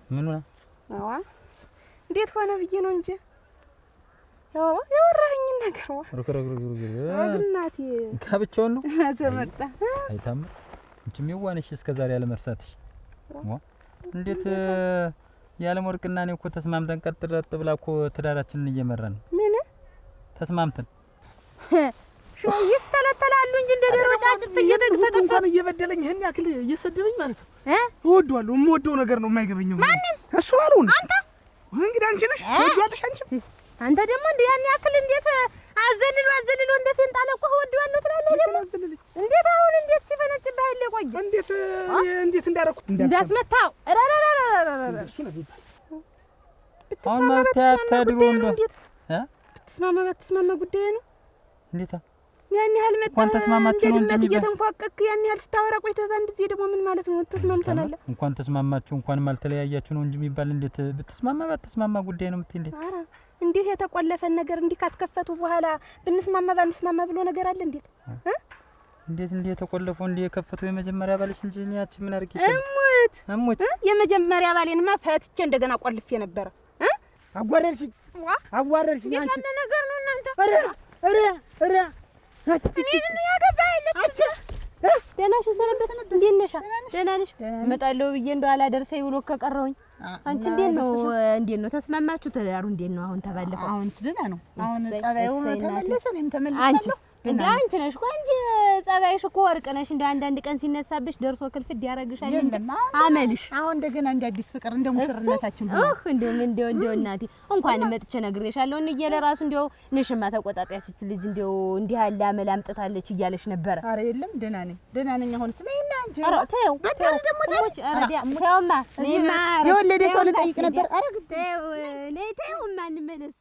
ምን ነው? አዋ እንዴት ሆነ ብዬ ነው እንጂ ያወራኸኝን ነገር እናቴ ካብቻውን ነው አዘመጣ አይታም እንቺም ይዋንሽ እስከዛሬ ያለ መርሳትሽ እንዴት ያለ ወርቅና እኔ እኮ ተስማምተን ቀጥረጥ ብላ እኮ ትዳራችንን እየመራን ነው። ምን ተስማምተን ሾ ይስተለተላሉ እንጂ እንደ ደረጃጭት እየተፈጠፈ እንኳን እየበደለኝ ይሄን ያክል እየሰደበኝ ማለት ነው። እወደዋለሁ። የምወደው ነገር ነው የማይገበኘው። ማንም እሱ አልሆነ አንተ እንግዲህ አንቺ ነሽ ትወጂዋለሽ። አንተ ደግሞ እንደ ያን ያክል እንዴት አዘልሎ እንደ ፌንጣለ እኮ እወደዋለሁ ትላለህ ደግሞ እንዴት አሁን እንዴት ሲፈነጭብህ አይል ቆይ እንዴት እንዳደረኩ እንዳስመታው እሱ ነው ይባል። አሁን ማታ ታድሮ እንደው በተስማማ ጉዳይ ነው። እንዴት ያን ያህል መጣ እንኳን ተስማማችሁ ነው እንጂ እየተንፏቀክ ያን ያህል ስታወራ ቆይተህ በአንድ ጊዜ ደግሞ ምን ማለት ነው? ተስማምተናል። እንኳን ተስማማችሁ እንኳን ማልተለያያችሁ ነው እንጂ የሚባል እንዴት በተስማማ ጉዳይ ነው የምትይ? ኧረ እንዴት የተቆለፈን ነገር እንዲህ ካስከፈቱ በኋላ ባንስማማ ብሎ ነገር አለ? እንዴት የተቆለፈው እንዴ የከፈቱ የመጀመሪያ ባልሽ እንጂ ያቺ ምን አርኪሽ? እሙት የመጀመሪያ ባሌንማ ፈትቼ እንደገና ቆልፌ ነበር። አጓረርሽኝ አንቺ ነገር ነው እናንተ። ኧረ እኔን ያገባኝ ደህና ነሽ? ሰነበት እንዴት ነሽ? ደህና ነሽ? እመጣለሁ ብዬ እንደው አላደርሰኝ ብሎ ከቀረሁኝ። አንቺ እንዴት ነው ተስማማችሁ? ትዳሩ እንዴት ነው አሁን? ተባለፈው አሁን ስድና ነው አሁን ጸባዩ ተመለሰ። እኔም ተመለሰ። አንቺ ነሽ እኮ እንጂ ጸባይሽ እኮ ወርቅ ነሽ። እንደው አንዳንድ ቀን ሲነሳብሽ ደርሶ ክልፍት ያረግሻል እንጂ አመልሽ አሁን እንደገና እንደ አዲስ ፍቅር እንደ ሙሽርነታችን እንደው እናቴ እንኳን መጥቼ ነግሬሻለሁ። እንዬ ለራሱ እንደው ንሽማ ተቆጣጣያች ልጅ እንደው እንዲህ ያለ አመል አምጥታለች እያለሽ ነበረ። ኧረ የለም ደህና ነኝ አሁን ስለይና እንጂ ኧረ ተይው ደግሞ ተይውማ የወለደ ሰው ልጠይቅ ነበር። ኧረ ተይው እንመለስ